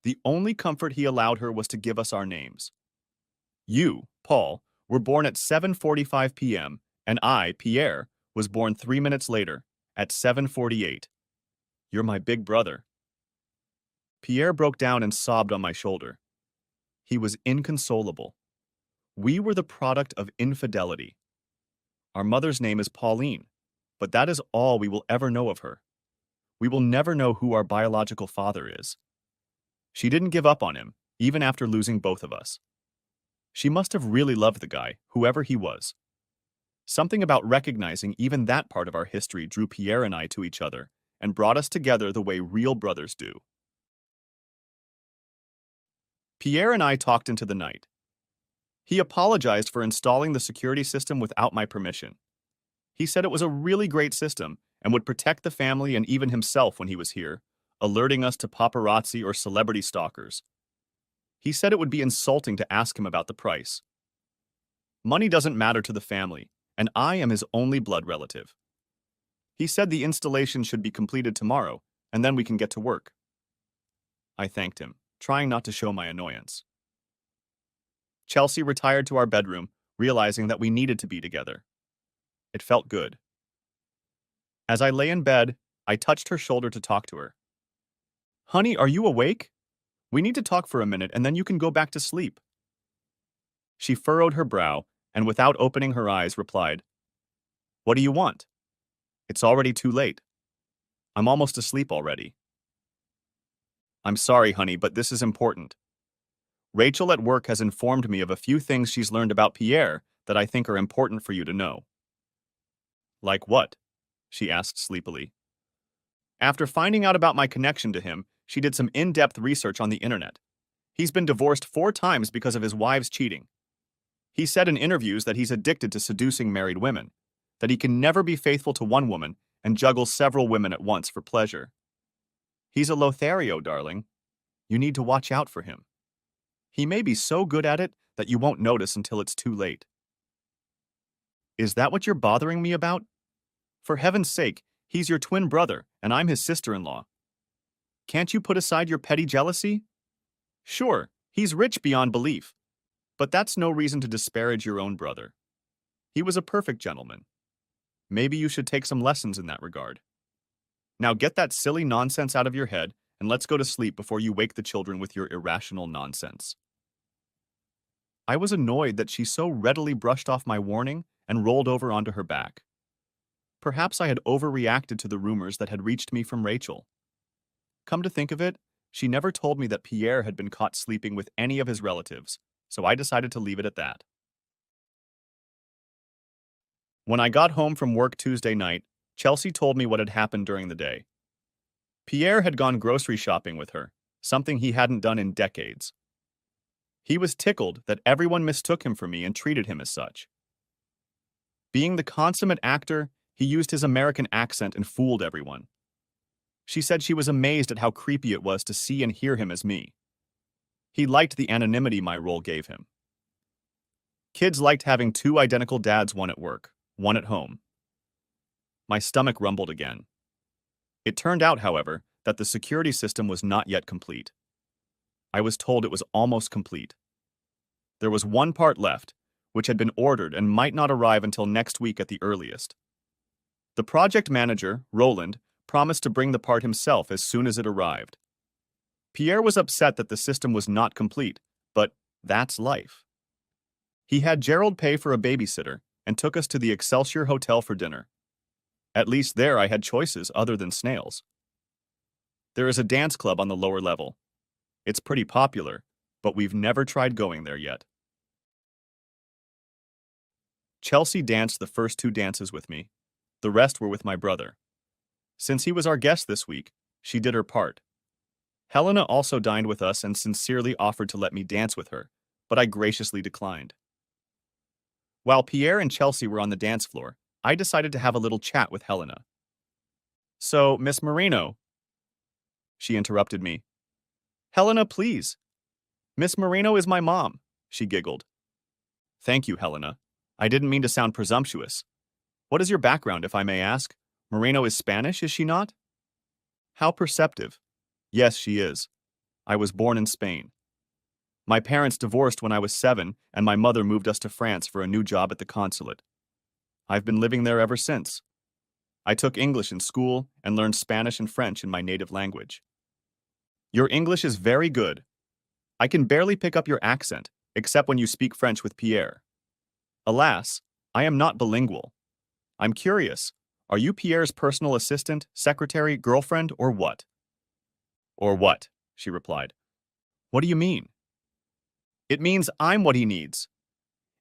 The only comfort he allowed her was to give us our names. You, Paul, were born at 7:45 p.m., and I, Pierre, was born 3 minutes later, at 7:48. You're my big brother." Pierre broke down and sobbed on my shoulder. He was inconsolable. We were the product of infidelity. Our mother's name is Pauline, but that is all we will ever know of her. We will never know who our biological father is. She didn't give up on him, even after losing both of us. She must have really loved the guy, whoever he was. Something about recognizing even that part of our history drew Pierre and I to each other and brought us together the way real brothers do. Pierre and I talked into the night. He apologized for installing the security system without my permission. He said it was a really great system and would protect the family and even himself when he was here, alerting us to paparazzi or celebrity stalkers. He said it would be insulting to ask him about the price. Money doesn't matter to the family, and I am his only blood relative. He said the installation should be completed tomorrow, and then we can get to work. I thanked him, trying not to show my annoyance. Chelsea retired to our bedroom, realizing that we needed to be together. It felt good. As I lay in bed, I touched her shoulder to talk to her. "Honey, are you awake? We need to talk for a minute, and then you can go back to sleep." She furrowed her brow, and without opening her eyes, replied, "What do you want? It's already too late. I'm almost asleep already." "I'm sorry, honey, but this is important. Rachel at work has informed me of a few things she's learned about Pierre that I think are important for you to know." "Like what?" she asked sleepily. "After finding out about my connection to him, she did some in-depth research on the internet. He's been divorced 4 times because of his wives cheating. He said in interviews that he's addicted to seducing married women, that he can never be faithful to one woman and juggles several women at once for pleasure. He's a Lothario, darling. You need to watch out for him. He may be so good at it that you won't notice until it's too late." "Is that what you're bothering me about? For heaven's sake, he's your twin brother, and I'm his sister-in-law. Can't you put aside your petty jealousy? Sure, he's rich beyond belief, but that's no reason to disparage your own brother. He was a perfect gentleman. Maybe you should take some lessons in that regard. Now get that silly nonsense out of your head and let's go to sleep before you wake the children with your irrational nonsense. I was annoyed that she so readily brushed off my warning and rolled over onto her back. Perhaps I had overreacted to the rumors that had reached me from Rachel. Come to think of it, she never told me that Pierre had been caught sleeping with any of his relatives, so I decided to leave it at that. When I got home from work Tuesday night, Chelsea told me what had happened during the day. Pierre had gone grocery shopping with her, something he hadn't done in decades. He was tickled that everyone mistook him for me and treated him as such. Being the consummate actor, he used his American accent and fooled everyone. She said she was amazed at how creepy it was to see and hear him as me. He liked the anonymity my role gave him. Kids liked having two identical dads, one at work, one at home. My stomach rumbled again. It turned out, however, that the security system was not yet complete. I was told it was almost complete. There was one part left, which had been ordered and might not arrive until next week at the earliest. The project manager, Roland, promised to bring the part himself as soon as it arrived. Pierre was upset that the system was not complete, but that's life. He had Gerald pay for a babysitter and took us to the Excelsior Hotel for dinner. At least there I had choices other than snails. There is a dance club on the lower level. It's pretty popular, but we've never tried going there yet. Chelsea danced the first two dances with me. The rest were with my brother. Since he was our guest this week, she did her part. Helena also dined with us and sincerely offered to let me dance with her, but I graciously declined. While Pierre and Chelsea were on the dance floor, I decided to have a little chat with Helena. "So, Miss Marino," she interrupted me. "Helena, please. Miss Marino is my mom," she giggled. "Thank you, Helena. I didn't mean to sound presumptuous. What is your background, if I may ask? Marino is Spanish, is she not?" "How perceptive. Yes, she is. I was born in Spain. My parents divorced when I was 7, and my mother moved us to France for a new job at the consulate. I've been living there ever since. I took English in school and learned Spanish and French in my native language." "Your English is very good. I can barely pick up your accent, except when you speak French with Pierre. Alas, I am not bilingual. I'm curious, are you Pierre's personal assistant, secretary, girlfriend, or what?" "Or what?" she replied. "What do you mean?" "It means I'm what he needs.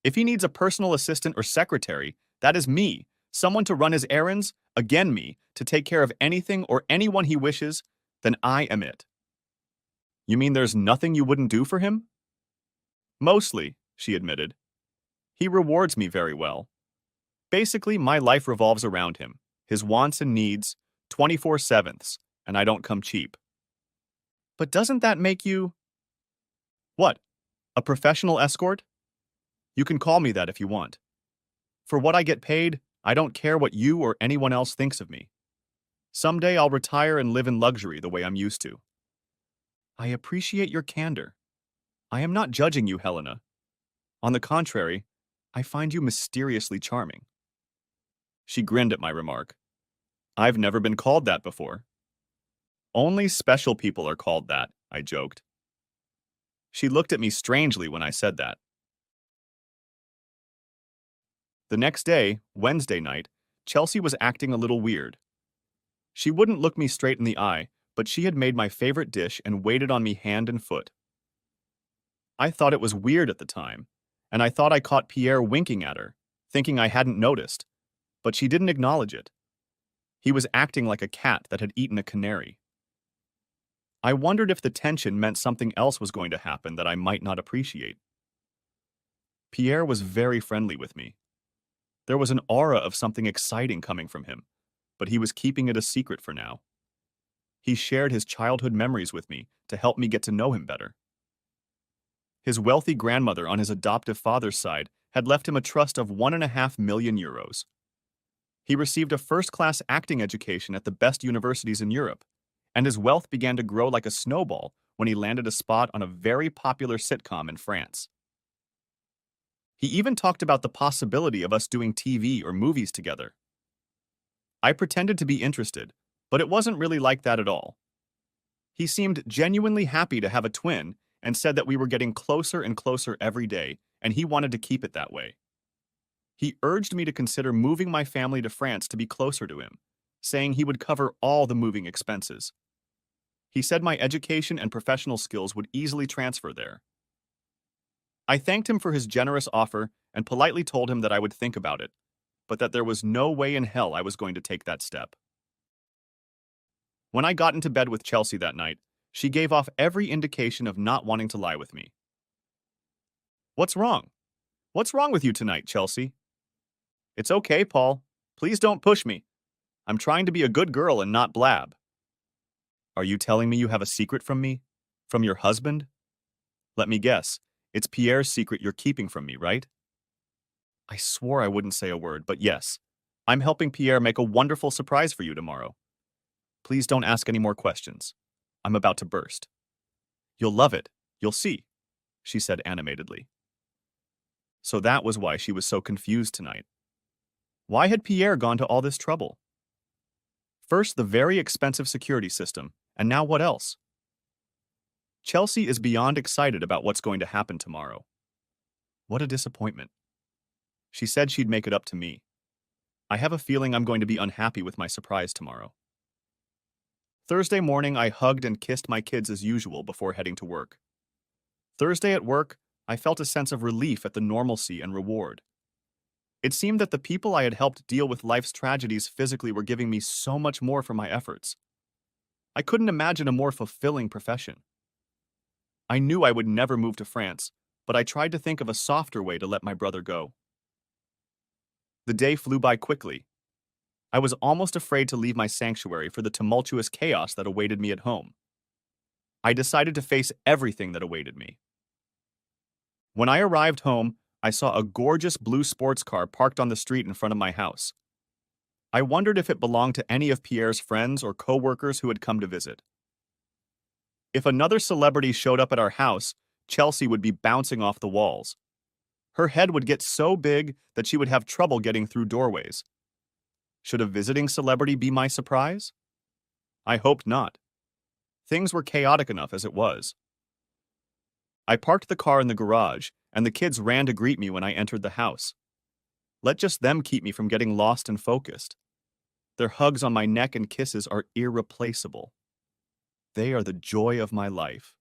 If he needs a personal assistant or secretary, that is me, someone to run his errands, again me, to take care of anything or anyone he wishes, then I am it." "You mean there's nothing you wouldn't do for him?" "Mostly," she admitted. "He rewards me very well. Basically, my life revolves around him, his wants and needs, 24/7, and I don't come cheap." "But doesn't that make you—" "What? A professional escort? You can call me that if you want. For what I get paid, I don't care what you or anyone else thinks of me. Someday I'll retire and live in luxury the way I'm used to." "I appreciate your candor. I am not judging you, Helena. On the contrary, I find you mysteriously charming." She grinned at my remark. "I've never been called that before." "Only special people are called that," I joked. She looked at me strangely when I said that. The next day, Wednesday night, Chelsea was acting a little weird. She wouldn't look me straight in the eye, but she had made my favorite dish and waited on me hand and foot. I thought it was weird at the time, and I thought I caught Pierre winking at her, thinking I hadn't noticed, but she didn't acknowledge it. He was acting like a cat that had eaten a canary. I wondered if the tension meant something else was going to happen that I might not appreciate. Pierre was very friendly with me. There was an aura of something exciting coming from him, but he was keeping it a secret for now. He shared his childhood memories with me to help me get to know him better. His wealthy grandmother on his adoptive father's side had left him a trust of €1.5 million. He received a first-class acting education at the best universities in Europe, and his wealth began to grow like a snowball when he landed a spot on a very popular sitcom in France. He even talked about the possibility of us doing TV or movies together. I pretended to be interested, but it wasn't really like that at all. He seemed genuinely happy to have a twin and said that we were getting closer and closer every day, and he wanted to keep it that way. He urged me to consider moving my family to France to be closer to him, saying he would cover all the moving expenses. He said my education and professional skills would easily transfer there. I thanked him for his generous offer and politely told him that I would think about it, but that there was no way in hell I was going to take that step. When I got into bed with Chelsea that night, she gave off every indication of not wanting to lie with me. "What's wrong? What's wrong with you tonight, Chelsea?" "It's okay, Paul. Please don't push me. I'm trying to be a good girl and not blab." "Are you telling me you have a secret from me? From your husband?" "Let me guess. It's Pierre's secret you're keeping from me, right?" I swore I wouldn't say a word, but yes. I'm helping Pierre make a wonderful surprise for you tomorrow. Please don't ask any more questions. I'm about to burst. "You'll love it. You'll see," she said animatedly. So that was why she was so confused tonight. Why had Pierre gone to all this trouble? First, the very expensive security system, and now what else? Chelsea is beyond excited about what's going to happen tomorrow. What a disappointment. She said she'd make it up to me. I have a feeling I'm going to be unhappy with my surprise tomorrow. Thursday morning, I hugged and kissed my kids as usual before heading to work. Thursday at work, I felt a sense of relief at the normalcy and reward. It seemed that the people I had helped deal with life's tragedies physically were giving me so much more for my efforts. I couldn't imagine a more fulfilling profession. I knew I would never move to France, but I tried to think of a softer way to let my brother go. The day flew by quickly. I was almost afraid to leave my sanctuary for the tumultuous chaos that awaited me at home. I decided to face everything that awaited me. When I arrived home, I saw a gorgeous blue sports car parked on the street in front of my house. I wondered if it belonged to any of Pierre's friends or co-workers who had come to visit. If another celebrity showed up at our house, Chelsea would be bouncing off the walls. Her head would get so big that she would have trouble getting through doorways. Should a visiting celebrity be my surprise? I hoped not. Things were chaotic enough as it was. I parked the car in the garage, and the kids ran to greet me when I entered the house. Let just them keep me from getting lost and focused. Their hugs on my neck and kisses are irreplaceable. They are the joy of my life.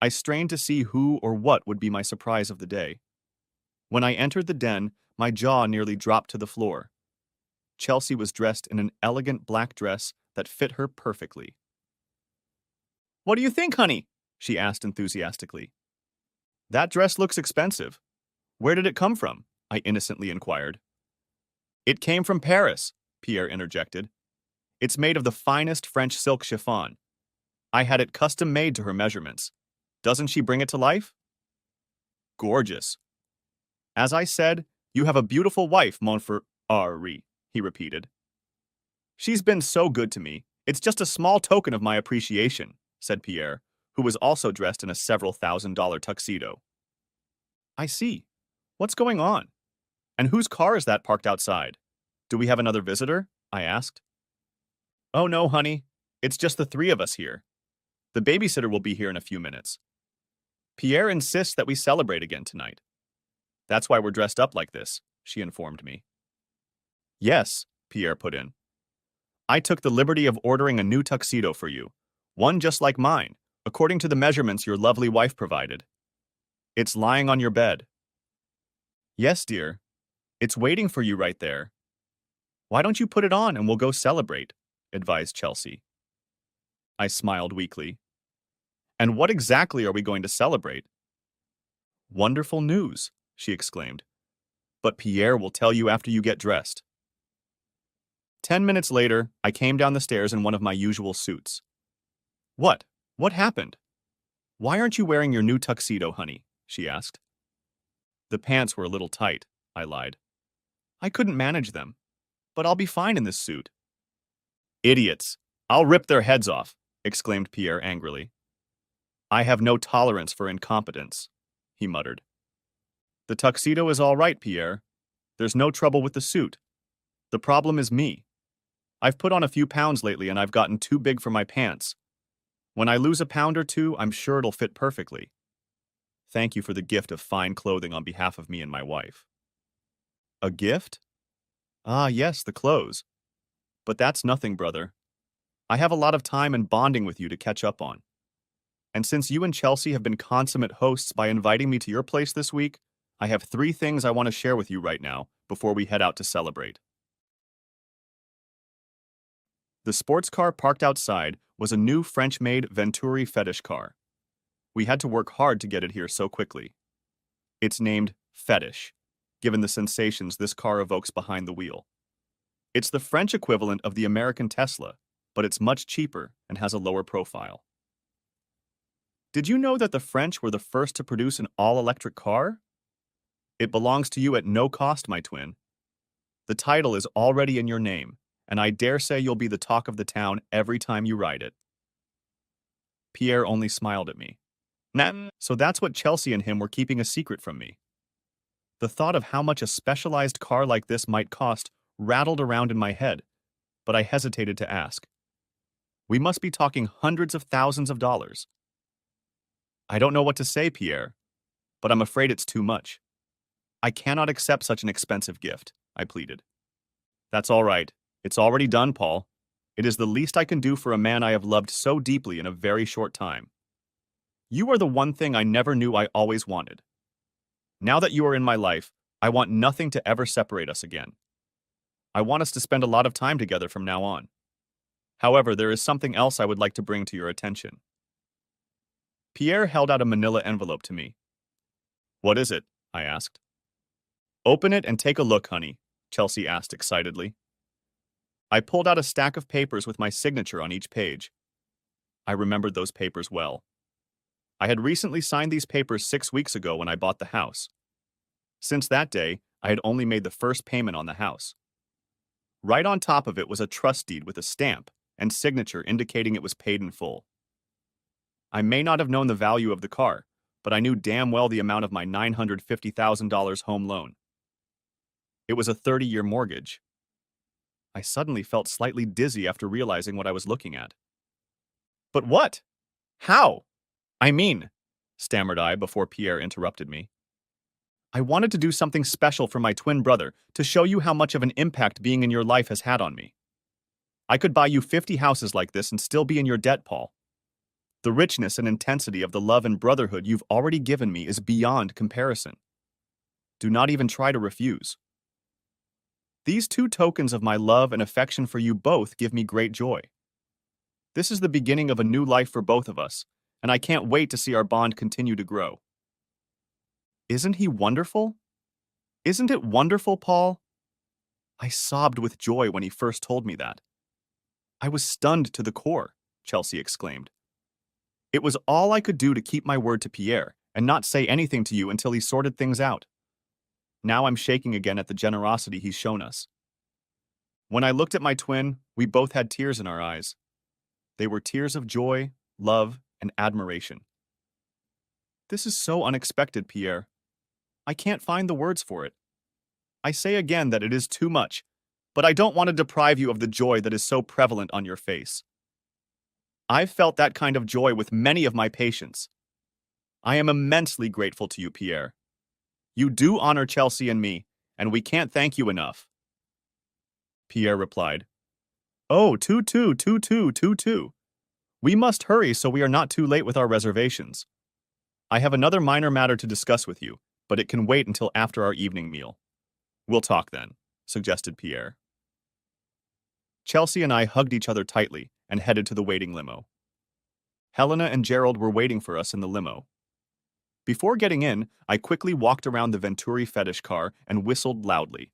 I strained to see who or what would be my surprise of the day. When I entered the den, my jaw nearly dropped to the floor. Chelsea was dressed in an elegant black dress that fit her perfectly. "What do you think, honey?" she asked enthusiastically. "That dress looks expensive. Where did it come from?" I innocently inquired. "It came from Paris," Pierre interjected. "It's made of the finest French silk chiffon. I had it custom made to her measurements. Doesn't she bring it to life?" "Gorgeous." "As I said, you have a beautiful wife, mon frère," he repeated. "She's been so good to me. It's just a small token of my appreciation," said Pierre, who was also dressed in a several $1,000 tuxedo. "I see. What's going on? And whose car is that parked outside? Do we have another visitor?" I asked. "Oh no, honey. It's just the three of us here. The babysitter will be here in a few minutes. Pierre insists that we celebrate again tonight. That's why we're dressed up like this," she informed me. "Yes," Pierre put in. "I took the liberty of ordering a new tuxedo for you, one just like mine, according to the measurements your lovely wife provided. It's lying on your bed." "Yes, dear. It's waiting for you right there." "Why don't you put it on and we'll go celebrate?" advised Chelsea. I smiled weakly. "And what exactly are we going to celebrate?" "Wonderful news," she exclaimed. "But Pierre will tell you after you get dressed." 10 minutes later, I came down the stairs in one of my usual suits. "What? What happened? Why aren't you wearing your new tuxedo, honey?" she asked. "The pants were a little tight," I lied. "I couldn't manage them, but I'll be fine in this suit." "Idiots! I'll rip their heads off," exclaimed Pierre angrily. "I have no tolerance for incompetence," he muttered. "The tuxedo is all right, Pierre. There's no trouble with the suit. The problem is me. I've put on a few pounds lately and I've gotten too big for my pants, When I lose a pound or two, I'm sure it'll fit perfectly. Thank you for the gift of fine clothing on behalf of me and my wife. A gift? Ah, yes, the clothes. But that's nothing, brother. I have a lot of time and bonding with you to catch up on. And since you and Chelsea have been consummate hosts by inviting me to your place this week, I have 3 things I want to share with you right now before we head out to celebrate. The sports car parked outside was a new French-made Venturi fetish car. We had to work hard to get it here so quickly. It's named Fetish, given the sensations this car evokes behind the wheel. It's the French equivalent of the American Tesla, but it's much cheaper and has a lower profile. Did you know that the French were the first to produce an all-electric car? It belongs to you at no cost, my twin. The title is already in your name, and I dare say you'll be the talk of the town every time you ride it. Pierre only smiled at me. Nah, so that's what Chelsea and him were keeping a secret from me. The thought of how much a specialized car like this might cost rattled around in my head, but I hesitated to ask. We must be talking hundreds of thousands of dollars. I don't know what to say, Pierre, but I'm afraid it's too much. I cannot accept such an expensive gift, I pleaded. That's all right. It's already done, Paul. It is the least I can do for a man I have loved so deeply in a very short time. You are the one thing I never knew I always wanted. Now that you are in my life, I want nothing to ever separate us again. I want us to spend a lot of time together from now on. However, there is something else I would like to bring to your attention. Pierre held out a manila envelope to me. What is it? I asked. Open it and take a look, honey, Chelsea asked excitedly. I pulled out a stack of papers with my signature on each page. I remembered those papers well. I had recently signed these papers 6 weeks ago when I bought the house. Since that day, I had only made the first payment on the house. Right on top of it was a trust deed with a stamp and signature indicating it was paid in full. I may not have known the value of the car, but I knew damn well the amount of my $950,000 home loan. It was a 30-year mortgage. I suddenly felt slightly dizzy after realizing what I was looking at. But what? How? I mean, stammered I before Pierre interrupted me. I wanted to do something special for my twin brother to show you how much of an impact being in your life has had on me. I could buy you 50 houses like this and still be in your debt, Paul. The richness and intensity of the love and brotherhood you've already given me is beyond comparison. Do not even try to refuse. These 2 tokens of my love and affection for you both give me great joy. This is the beginning of a new life for both of us, and I can't wait to see our bond continue to grow. Isn't he wonderful? Isn't it wonderful, Paul? I sobbed with joy when he first told me that. I was stunned to the core, Chelsea exclaimed. It was all I could do to keep my word to Pierre and not say anything to you until he sorted things out. Now I'm shaking again at the generosity he's shown us. When I looked at my twin, we both had tears in our eyes. They were tears of joy, love, and admiration. This is so unexpected, Pierre. I can't find the words for it. I say again that it is too much, but I don't want to deprive you of the joy that is so prevalent on your face. I've felt that kind of joy with many of my patients. I am immensely grateful to you, Pierre. You do honor Chelsea and me, and we can't thank you enough. Pierre replied, Oh, 222222. We must hurry so we are not too late with our reservations. I have another minor matter to discuss with you, but it can wait until after our evening meal. We'll talk then, suggested Pierre. Chelsea and I hugged each other tightly and headed to the waiting limo. Helena and Gerald were waiting for us in the limo. Before getting in, I quickly walked around the Venturi fetish car and whistled loudly.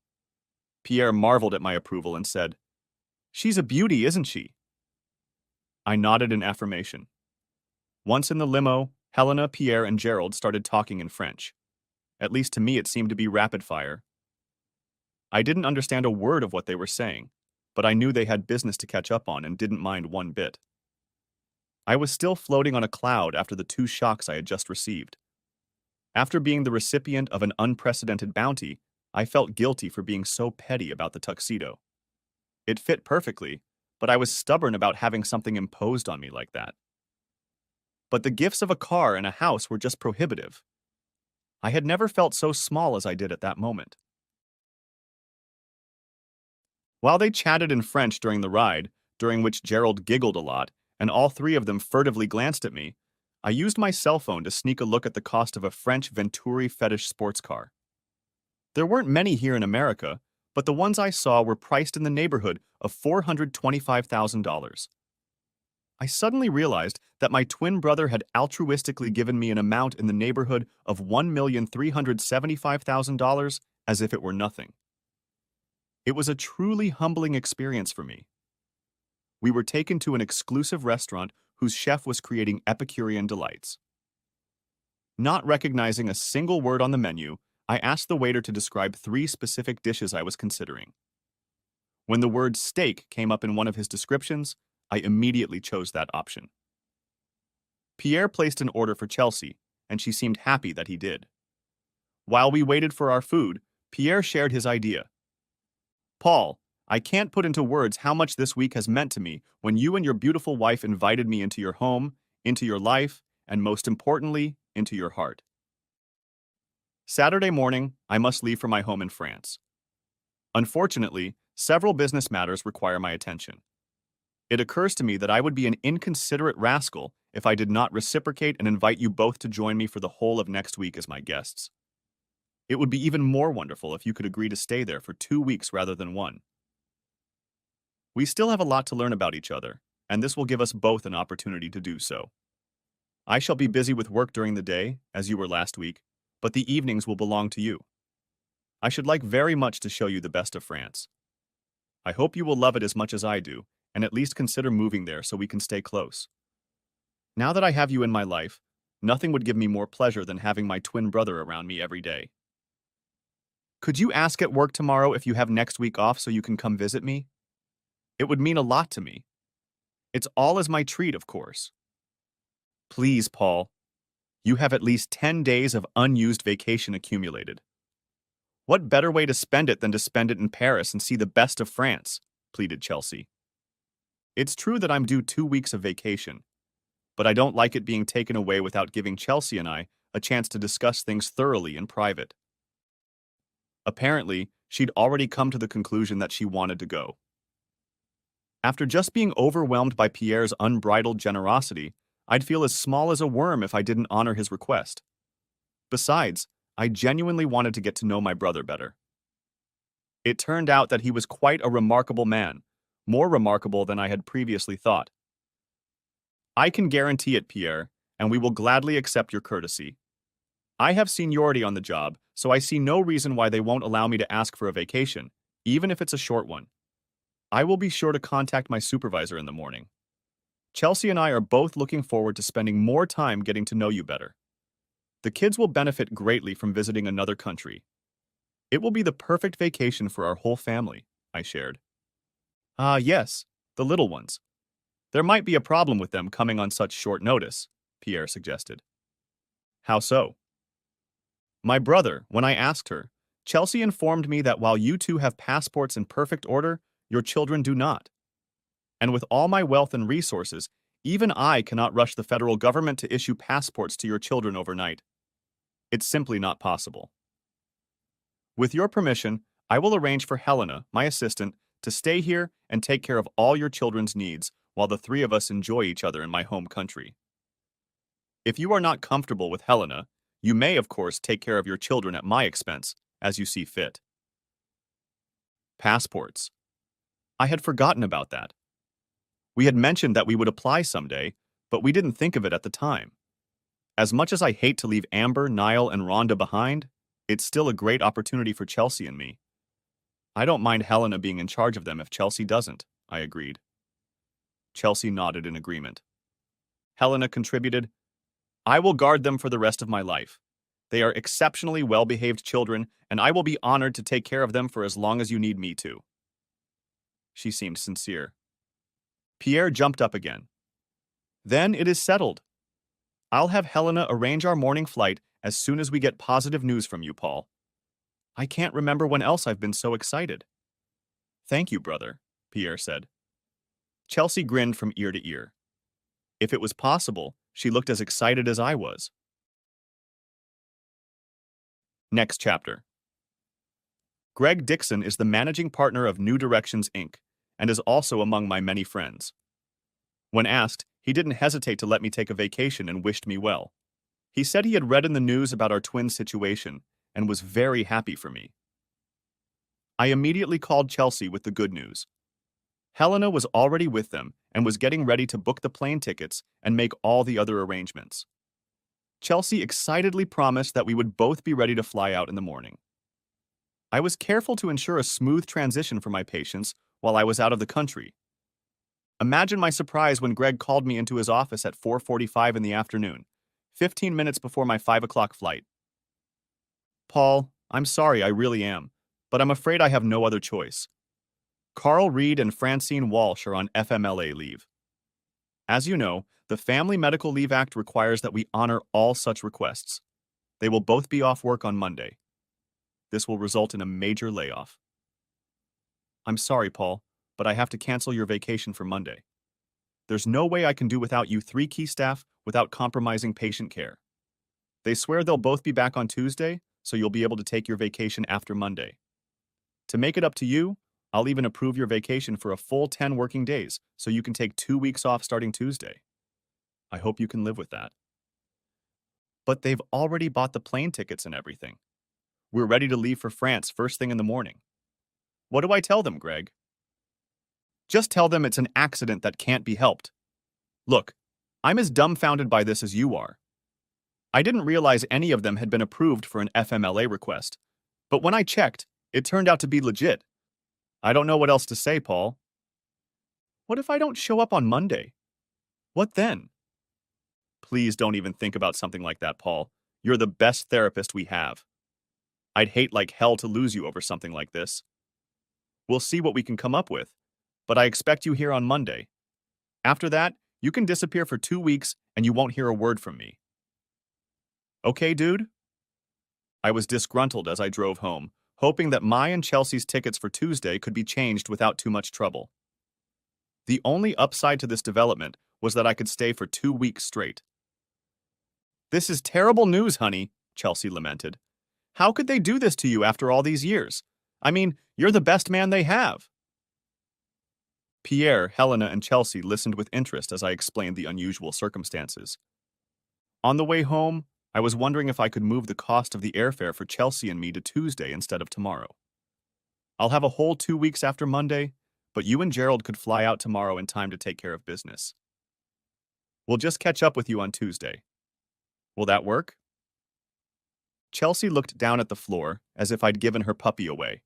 Pierre marveled at my approval and said, She's a beauty, isn't she? I nodded in affirmation. Once in the limo, Helena, Pierre, and Gerald started talking in French. At least to me it seemed to be rapid fire. I didn't understand a word of what they were saying, but I knew they had business to catch up on and didn't mind one bit. I was still floating on a cloud after the 2 shocks I had just received. After being the recipient of an unprecedented bounty, I felt guilty for being so petty about the tuxedo. It fit perfectly, but I was stubborn about having something imposed on me like that. but the gifts of a car and a house were just prohibitive. I had never felt so small as I did at that moment. While they chatted in French during the ride, during which Gerald giggled a lot, and all three of them furtively glanced at me, I used my cell phone to sneak a look at the cost of a French Venturi fetish sports car. There weren't many here in America, but the ones I saw were priced in the neighborhood of $425,000. I suddenly realized that my twin brother had altruistically given me an amount in the neighborhood of $1,375,000 as if it were nothing. It was a truly humbling experience for me. We were taken to an exclusive restaurant whose chef was creating Epicurean delights. Not recognizing a single word on the menu, I asked the waiter to describe 3 specific dishes I was considering. When the word steak came up in one of his descriptions, I immediately chose that option. Pierre placed an order for Chelsea, and she seemed happy that he did. While we waited for our food, Pierre shared his idea. "Paul, I can't put into words how much this week has meant to me when you and your beautiful wife invited me into your home, into your life, and most importantly, into your heart." Saturday morning, I must leave for my home in France. Unfortunately, several business matters require my attention. It occurs to me that I would be an inconsiderate rascal if I did not reciprocate and invite you both to join me for the whole of next week as my guests. It would be even more wonderful if you could agree to stay there for 2 weeks rather than 1. We still have a lot to learn about each other, and this will give us both an opportunity to do so. I shall be busy with work during the day, as you were last week, but the evenings will belong to you. I should like very much to show you the best of France. I hope you will love it as much as I do, and at least consider moving there so we can stay close. Now that I have you in my life, nothing would give me more pleasure than having my twin brother around me every day. Could you ask at work tomorrow if you have next week off so you can come visit me? It would mean a lot to me. It's all as my treat, of course. Please, Paul. You have at least 10 days of unused vacation accumulated. What better way to spend it than to spend it in Paris and see the best of France? Pleaded Chelsea. It's true that I'm due 2 weeks of vacation, but I don't like it being taken away without giving Chelsea and I a chance to discuss things thoroughly in private. Apparently, she'd already come to the conclusion that she wanted to go. After just being overwhelmed by Pierre's unbridled generosity, I'd feel as small as a worm if I didn't honor his request. Besides, I genuinely wanted to get to know my brother better. It turned out that he was quite a remarkable man, more remarkable than I had previously thought. I can guarantee it, Pierre, and we will gladly accept your courtesy. I have seniority on the job, so I see no reason why they won't allow me to ask for a vacation, even if it's a short one. I will be sure to contact my supervisor in the morning. Chelsea and I are both looking forward to spending more time getting to know you better. The kids will benefit greatly from visiting another country. It will be the perfect vacation for our whole family, I shared. Ah, yes, the little ones. There might be a problem with them coming on such short notice, Pierre suggested. How so? My brother, when I asked her, Chelsea informed me that while you two have passports in perfect order, your children do not. And with all my wealth and resources, even I cannot rush the federal government to issue passports to your children overnight. It's simply not possible. With your permission, I will arrange for Helena, my assistant, to stay here and take care of all your children's needs while the 3 of us enjoy each other in my home country. If you are not comfortable with Helena, you may, of course, take care of your children at my expense, as you see fit. Passports. I had forgotten about that. We had mentioned that we would apply someday, but we didn't think of it at the time. As much as I hate to leave Amber, Niall, and Rhonda behind, it's still a great opportunity for Chelsea and me. I don't mind Helena being in charge of them if Chelsea doesn't, I agreed. Chelsea nodded in agreement. Helena contributed, I will guard them for the rest of my life. They are exceptionally well-behaved children, and I will be honored to take care of them for as long as you need me to. She seemed sincere. Pierre jumped up again. Then it is settled. I'll have Helena arrange our morning flight as soon as we get positive news from you, Paul. I can't remember when else I've been so excited. Thank you, brother, Pierre said. Chelsea grinned from ear to ear. If it was possible, She looked as excited as I was. Next chapter. Greg Dixon is the managing partner of New Directions, Inc., and is also among my many friends. When asked, he didn't hesitate to let me take a vacation and wished me well. He said he had read in the news about our twin situation and was very happy for me. I immediately called Chelsea with the good news. Helena was already with them and was getting ready to book the plane tickets and make all the other arrangements. Chelsea excitedly promised that we would both be ready to fly out in the morning. I was careful to ensure a smooth transition for my patients while I was out of the country. Imagine my surprise when Greg called me into his office at 4:45 in the afternoon, 15 minutes before my 5 o'clock flight. "Paul, I'm sorry, I really am, but I'm afraid I have no other choice. Carl Reed and Francine Walsh are on FMLA leave. As you know, the Family Medical Leave Act requires that we honor all such requests. They will both be off work on Monday. This will result in a major layoff. I'm sorry, Paul, but I have to cancel your vacation for Monday. There's no way I can do without you three key staff without compromising patient care. They swear they'll both be back on Tuesday, so you'll be able to take your vacation after Monday. To make it up to you, I'll even approve your vacation for a full 10 working days, so you can take 2 weeks off starting Tuesday. I hope you can live with that." But they've already bought the plane tickets and everything. We're ready to leave for France first thing in the morning. What do I tell them, Greg? Just tell them it's an accident that can't be helped. Look, I'm as dumbfounded by this as you are. I didn't realize any of them had been approved for an FMLA request, but when I checked, it turned out to be legit. I don't know what else to say, Paul. What if I don't show up on Monday? What then? Please don't even think about something like that, Paul. You're the best therapist we have. I'd hate like hell to lose you over something like this. We'll see what we can come up with, but I expect you here on Monday. After that, you can disappear for 2 weeks and you won't hear a word from me. Okay, dude? I was disgruntled as I drove home, hoping that my and Chelsea's tickets for Tuesday could be changed without too much trouble. The only upside to this development was that I could stay for 2 weeks straight. "This is terrible news, honey," Chelsea lamented. "How could they do this to you after all these years? I mean, you're the best man they have." Pierre, Helena, and Chelsea listened with interest as I explained the unusual circumstances. On the way home, I was wondering if I could move the cost of the airfare for Chelsea and me to Tuesday instead of tomorrow. I'll have a whole 2 weeks after Monday, but you and Gerald could fly out tomorrow in time to take care of business. We'll just catch up with you on Tuesday. Will that work? Chelsea looked down at the floor as if I'd given her puppy away.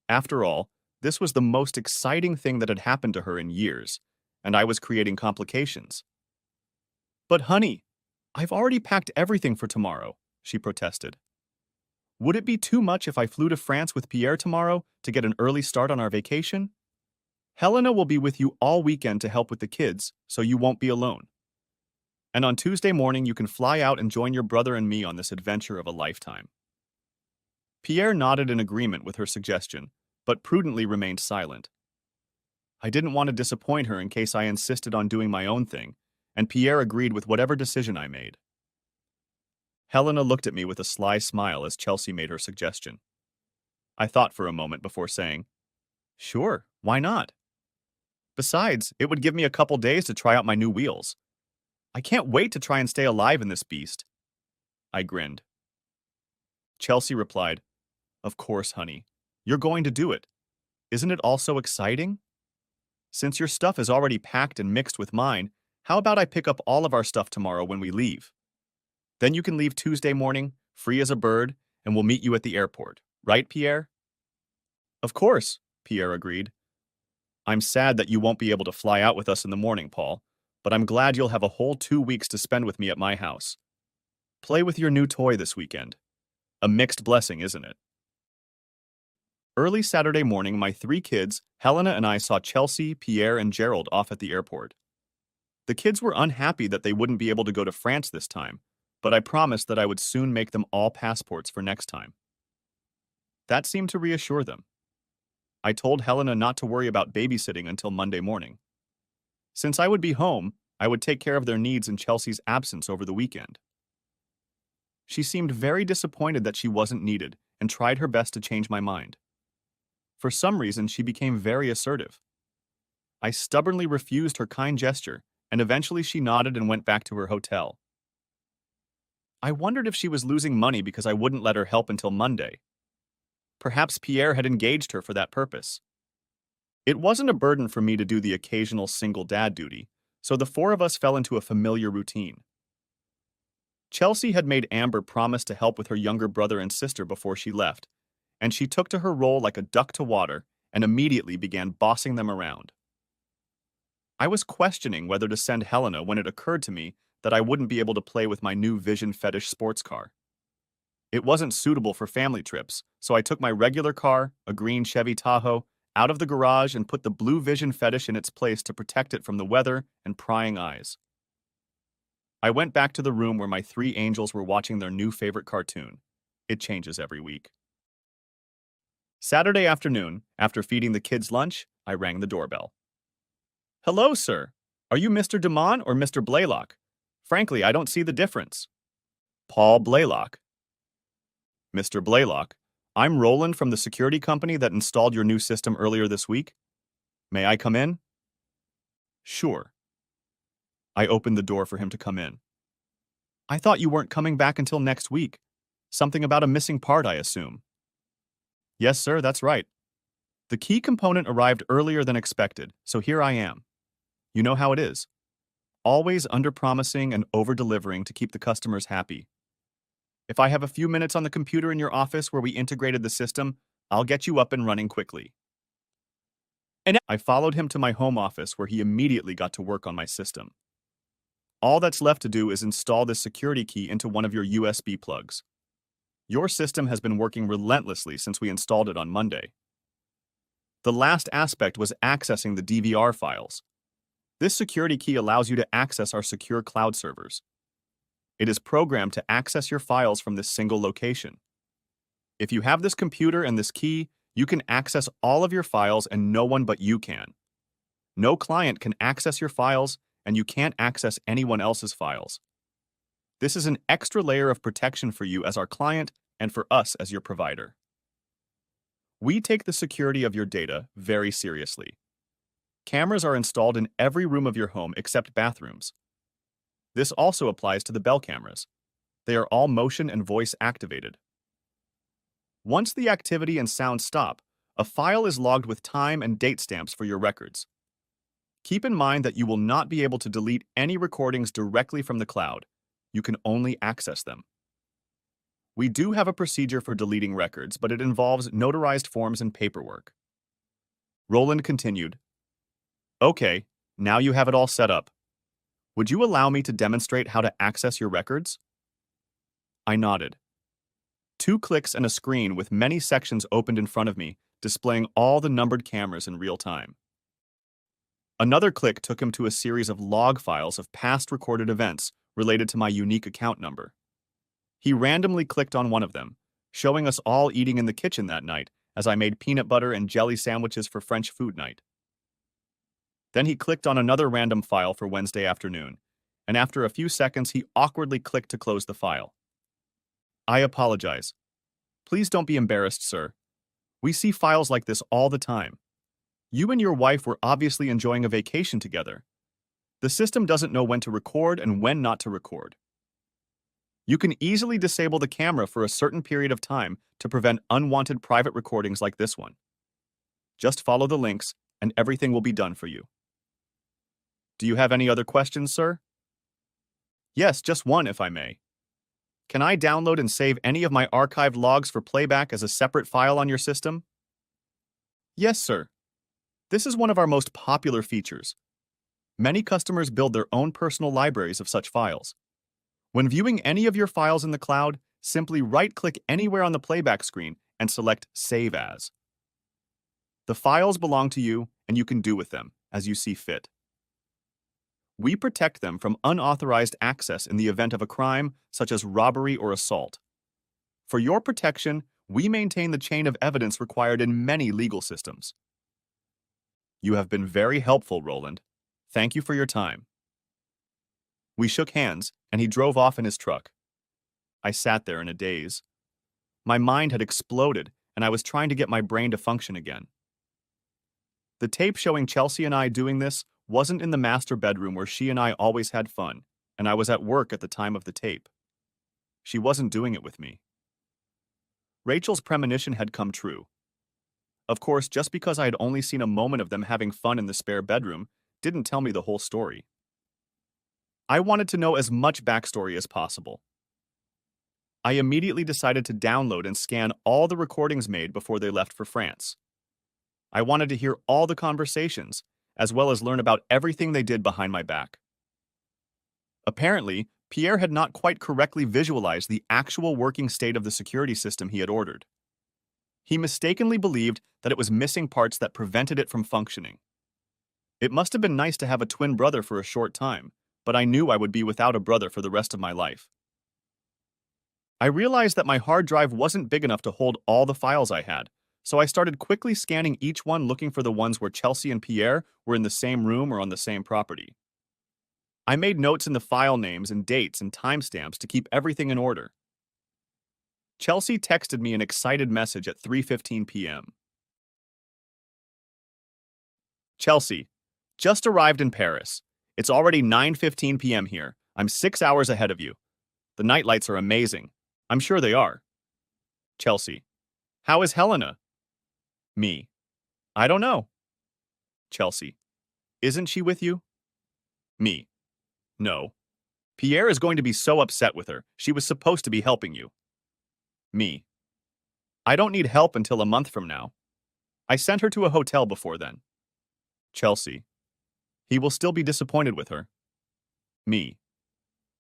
After all, this was the most exciting thing that had happened to her in years, and I was creating complications. "But honey, I've already packed everything for tomorrow," she protested. "Would it be too much if I flew to France with Pierre tomorrow to get an early start on our vacation? Helena will be with you all weekend to help with the kids, so you won't be alone. And on Tuesday morning, you can fly out and join your brother and me on this adventure of a lifetime." Pierre nodded in agreement with her suggestion, but prudently remained silent. I didn't want to disappoint her in case I insisted on doing my own thing, and Pierre agreed with whatever decision I made. Helena looked at me with a sly smile as Chelsea made her suggestion. I thought for a moment before saying, "Sure, why not? Besides, it would give me a couple days to try out my new wheels. I can't wait to try and stay alive in this beast." I grinned. Chelsea replied, "Of course, honey. You're going to do it. Isn't it all so exciting? Since your stuff is already packed and mixed with mine, how about I pick up all of our stuff tomorrow when we leave? Then you can leave Tuesday morning, free as a bird, and we'll meet you at the airport. Right, Pierre?" "Of course," Pierre agreed. "I'm sad that you won't be able to fly out with us in the morning, Paul, but I'm glad you'll have a whole 2 weeks to spend with me at my house. Play with your new toy this weekend. A mixed blessing, isn't it?" Early Saturday morning, my 3 kids, Helena and I, saw Chelsea, Pierre, and Gerald off at the airport. The kids were unhappy that they wouldn't be able to go to France this time, but I promised that I would soon make them all passports for next time. That seemed to reassure them. I told Helena not to worry about babysitting until Monday morning. Since I would be home, I would take care of their needs in Chelsea's absence over the weekend. She seemed very disappointed that she wasn't needed and tried her best to change my mind. For some reason, she became very assertive. I stubbornly refused her kind gesture, and eventually she nodded and went back to her hotel. I wondered if she was losing money because I wouldn't let her help until Monday. Perhaps Pierre had engaged her for that purpose. It wasn't a burden for me to do the occasional single dad duty, so the four of us fell into a familiar routine. Chelsea had made Amber promise to help with her younger brother and sister before she left, and she took to her role like a duck to water and immediately began bossing them around. I was questioning whether to send Helena when it occurred to me that I wouldn't be able to play with my new Vision Fetish sports car. It wasn't suitable for family trips, so I took my regular car, a green Chevy Tahoe, out of the garage and put the blue Vision Fetish in its place to protect it from the weather and prying eyes. I went back to the room where my three angels were watching their new favorite cartoon. It changes every week. Saturday afternoon, after feeding the kids lunch, I rang the doorbell. "Hello, sir. Are you Mr. Dumont or Mr. Blaylock? Frankly, I don't see the difference." "Paul Blaylock." "Mr. Blaylock, I'm Roland from the security company that installed your new system earlier this week. May I come in?" "Sure." I opened the door for him to come in. "I thought you weren't coming back until next week. Something about a missing part, I assume." "Yes, sir, that's right. The key component arrived earlier than expected, so here I am. You know how it is. Always under-promising and over-delivering to keep the customers happy. If I have a few minutes on the computer in your office where we integrated the system, I'll get you up and running quickly." And I followed him to my home office where he immediately got to work on my system. "All that's left to do is install this security key into one of your USB plugs. Your system has been working relentlessly since we installed it on Monday. The last aspect was accessing the DVR files. This security key allows you to access our secure cloud servers. It is programmed to access your files from this single location. If you have this computer and this key, you can access all of your files and no one but you can. No client can access your files, and you can't access anyone else's files. This is an extra layer of protection for you as our client and for us as your provider. We take the security of your data very seriously. Cameras are installed in every room of your home except bathrooms. This also applies to the bell cameras. They are all motion and voice activated. Once the activity and sound stop, a file is logged with time and date stamps for your records. Keep in mind that you will not be able to delete any recordings directly from the cloud. You can only access them. We do have a procedure for deleting records, but it involves notarized forms and paperwork. Roland continued, "Okay, now you have it all set up. Would you allow me to demonstrate how to access your records?" I nodded. 2 clicks and a screen with many sections opened in front of me, displaying all the numbered cameras in real time. Another click took him to a series of log files of past recorded events related to my unique account number. He randomly clicked on one of them, showing us all eating in the kitchen that night as I made peanut butter and jelly sandwiches for French food night. Then he clicked on another random file for Wednesday afternoon, and after a few seconds he awkwardly clicked to close the file. I apologize. Please don't be embarrassed, sir. We see files like this all the time. You and your wife were obviously enjoying a vacation together. The system doesn't know when to record and when not to record. You can easily disable the camera for a certain period of time to prevent unwanted private recordings like this one. Just follow the links and everything will be done for you. Do you have any other questions, sir? Yes, just one, if I may. Can I download and save any of my archived logs for playback as a separate file on your system? Yes, sir. This is one of our most popular features. Many customers build their own personal libraries of such files. When viewing any of your files in the cloud, simply right-click anywhere on the playback screen and select Save As. The files belong to you, and you can do with them as you see fit. We protect them from unauthorized access in the event of a crime, such as robbery or assault. For your protection, we maintain the chain of evidence required in many legal systems. You have been very helpful, Roland. Thank you for your time. We shook hands, and he drove off in his truck. I sat there in a daze. My mind had exploded, and I was trying to get my brain to function again. The tape showing Chelsea and I doing this wasn't in the master bedroom where she and I always had fun, and I was at work at the time of the tape. She wasn't doing it with me. Rachel's premonition had come true. Of course, just because I had only seen a moment of them having fun in the spare bedroom didn't tell me the whole story. I wanted to know as much backstory as possible. I immediately decided to download and scan all the recordings made before they left for France. I wanted to hear all the conversations, as well as learn about everything they did behind my back. Apparently, Pierre had not quite correctly visualized the actual working state of the security system he had ordered. He mistakenly believed that it was missing parts that prevented it from functioning. It must have been nice to have a twin brother for a short time, but I knew I would be without a brother for the rest of my life. I realized that my hard drive wasn't big enough to hold all the files I had, so I started quickly scanning each one looking for the ones where Chelsea and Pierre were in the same room or on the same property. I made notes in the file names and dates and timestamps to keep everything in order. Chelsea texted me an excited message at 3:15 p.m. Chelsea, just arrived in Paris. It's already 9:15 p.m. here. I'm 6 hours ahead of you. The nightlights are amazing. I'm sure they are. Chelsea, how is Helena? Me, I don't know. Chelsea, isn't she with you? Me, no. Pierre is going to be so upset with her. She was supposed to be helping you. Me, I don't need help until a month from now. I sent her to a hotel before then. Chelsea, he will still be disappointed with her. Me,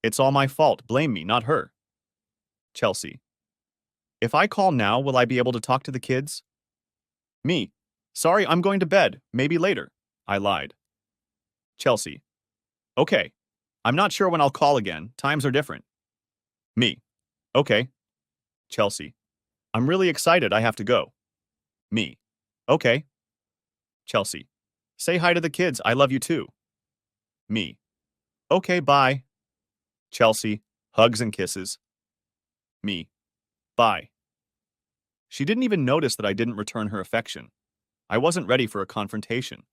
it's all my fault. Blame me, not her. Chelsea, if I call now, will I be able to talk to the kids? Me, sorry, I'm going to bed. Maybe later. I lied. Chelsea, okay. I'm not sure when I'll call again. Times are different. Me, okay. Chelsea, I'm really excited. I have to go. Me, okay. Chelsea, say hi to the kids. I love you too. Me, okay, bye. Chelsea, hugs and kisses. Me, bye. She didn't even notice that I didn't return her affection. I wasn't ready for a confrontation.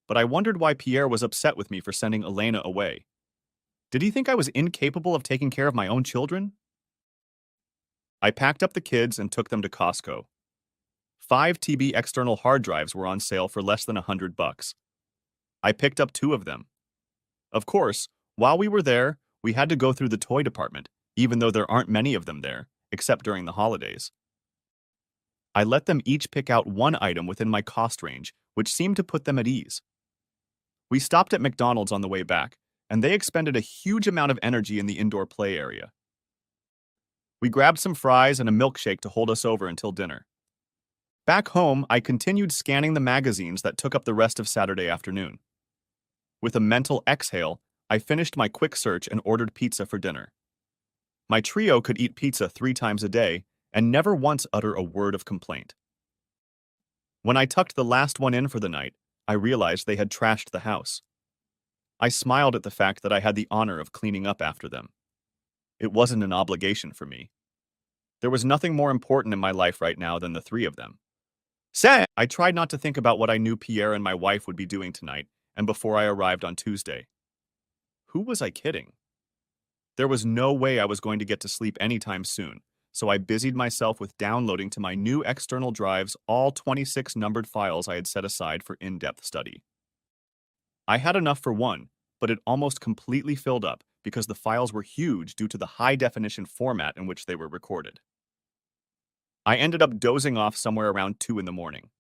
But I wondered why Pierre was upset with me for sending Elena away. Did he think I was incapable of taking care of my own children? I packed up the kids and took them to Costco. 5 TB external hard drives were on sale for less than $100. I picked up 2 of them. Of course, while we were there, we had to go through the toy department, even though there aren't many of them there, except during the holidays. I let them each pick out one item within my cost range, which seemed to put them at ease. We stopped at McDonald's on the way back, and they expended a huge amount of energy in the indoor play area. We grabbed some fries and a milkshake to hold us over until dinner. Back home, I continued scanning the magazines that took up the rest of Saturday afternoon. With a mental exhale, I finished my quick search and ordered pizza for dinner. My trio could eat pizza 3 times a day and never once utter a word of complaint. When I tucked the last one in for the night, I realized they had trashed the house. I smiled at the fact that I had the honor of cleaning up after them. It wasn't an obligation for me. There was nothing more important in my life right now than the 3 of them. I tried not to think about what I knew Pierre and my wife would be doing tonight and before I arrived on Tuesday. Who was I kidding? There was no way I was going to get to sleep anytime soon, so I busied myself with downloading to my new external drives all 26 numbered files I had set aside for in-depth study. I had enough for one, but it almost completely filled up because the files were huge due to the high-definition format in which they were recorded. I ended up dozing off somewhere around 2 in the morning.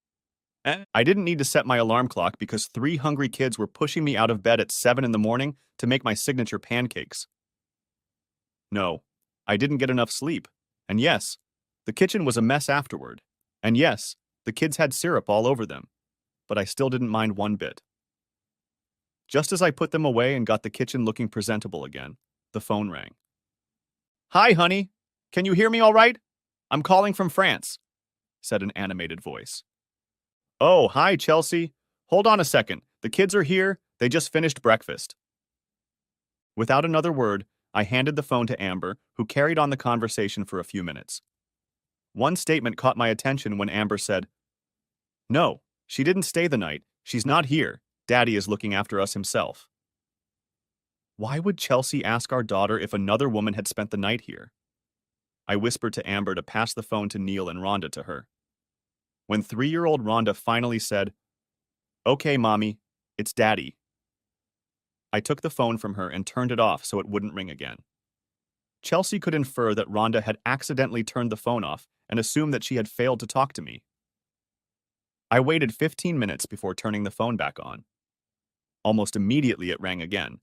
I didn't need to set my alarm clock because 3 hungry kids were pushing me out of bed at 7 in the morning to make my signature pancakes. No, I didn't get enough sleep. And yes, the kitchen was a mess afterward. And yes, the kids had syrup all over them. But I still didn't mind one bit. Just as I put them away and got the kitchen looking presentable again, the phone rang. "Hi, honey. Can you hear me all right? I'm calling from France," said an animated voice. "Oh, hi, Chelsea. Hold on a second. The kids are here. They just finished breakfast." Without another word, I handed the phone to Amber, who carried on the conversation for a few minutes. One statement caught my attention when Amber said, "No, she didn't stay the night. She's not here. Daddy is looking after us himself." Why would Chelsea ask our daughter if another woman had spent the night here? I whispered to Amber to pass the phone to Neil and Rhonda to her. When 3-year-old Rhonda finally said, "Okay, Mommy, it's Daddy," I took the phone from her and turned it off so it wouldn't ring again. Chelsea could infer that Rhonda had accidentally turned the phone off and assumed that she had failed to talk to me. I waited 15 minutes before turning the phone back on. Almost immediately it rang again,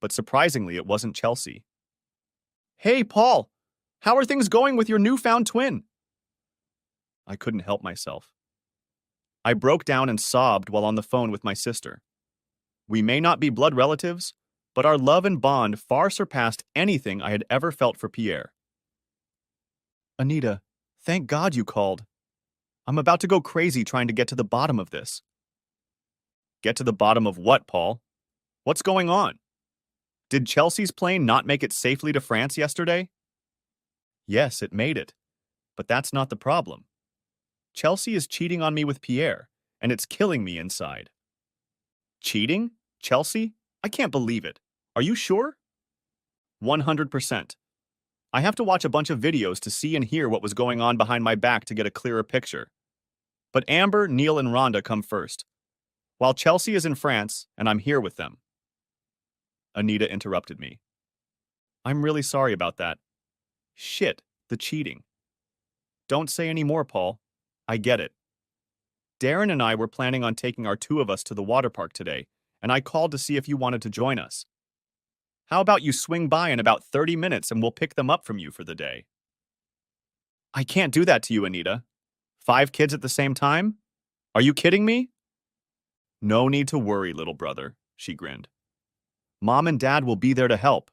but surprisingly it wasn't Chelsea. "Hey, Paul! How are things going with your newfound twin?" I couldn't help myself. I broke down and sobbed while on the phone with my sister. We may not be blood relatives, but our love and bond far surpassed anything I had ever felt for Pierre. "Anita, thank God you called. I'm about to go crazy trying to get to the bottom of this." "Get to the bottom of what, Paul? What's going on? Did Chelsea's plane not make it safely to France yesterday?" "Yes, it made it. But that's not the problem. Chelsea is cheating on me with Pierre, and it's killing me inside." "Cheating? Chelsea? I can't believe it. Are you sure?" 100%. I have to watch a bunch of videos to see and hear what was going on behind my back to get a clearer picture. But Amber, Neil, and Rhonda come first, while Chelsea is in France and I'm here with them. Anita interrupted me. "I'm really sorry about that. Shit, the cheating. Don't say any more, Paul. I get it. Darren and I were planning on taking our two of us to the water park today, and I called to see if you wanted to join us. How about you swing by in about 30 minutes and we'll pick them up from you for the day?" "I can't do that to you, Anita. 5 kids at the same time? Are you kidding me?" "No need to worry, little brother," she grinned. "Mom and Dad will be there to help.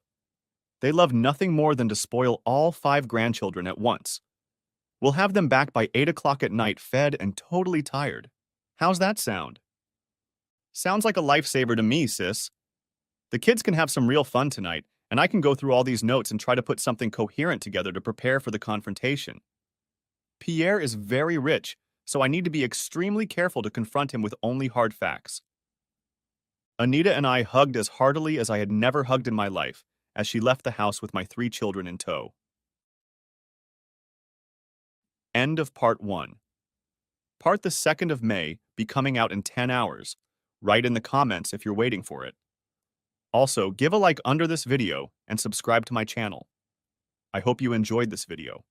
They love nothing more than to spoil all 5 grandchildren at once. We'll have them back by 8 o'clock at night, fed and totally tired. How's that sound?" "Sounds like a lifesaver to me, sis. The kids can have some real fun tonight, and I can go through all these notes and try to put something coherent together to prepare for the confrontation. Pierre is very rich, so I need to be extremely careful to confront him with only hard facts." Anita and I hugged as heartily as I had never hugged in my life as she left the house with my 3 children in tow. End of part 1. Part the 2nd of May be coming out in 10 hours. Write in the comments if you're waiting for it. Also, give a like under this video and subscribe to my channel. I hope you enjoyed this video.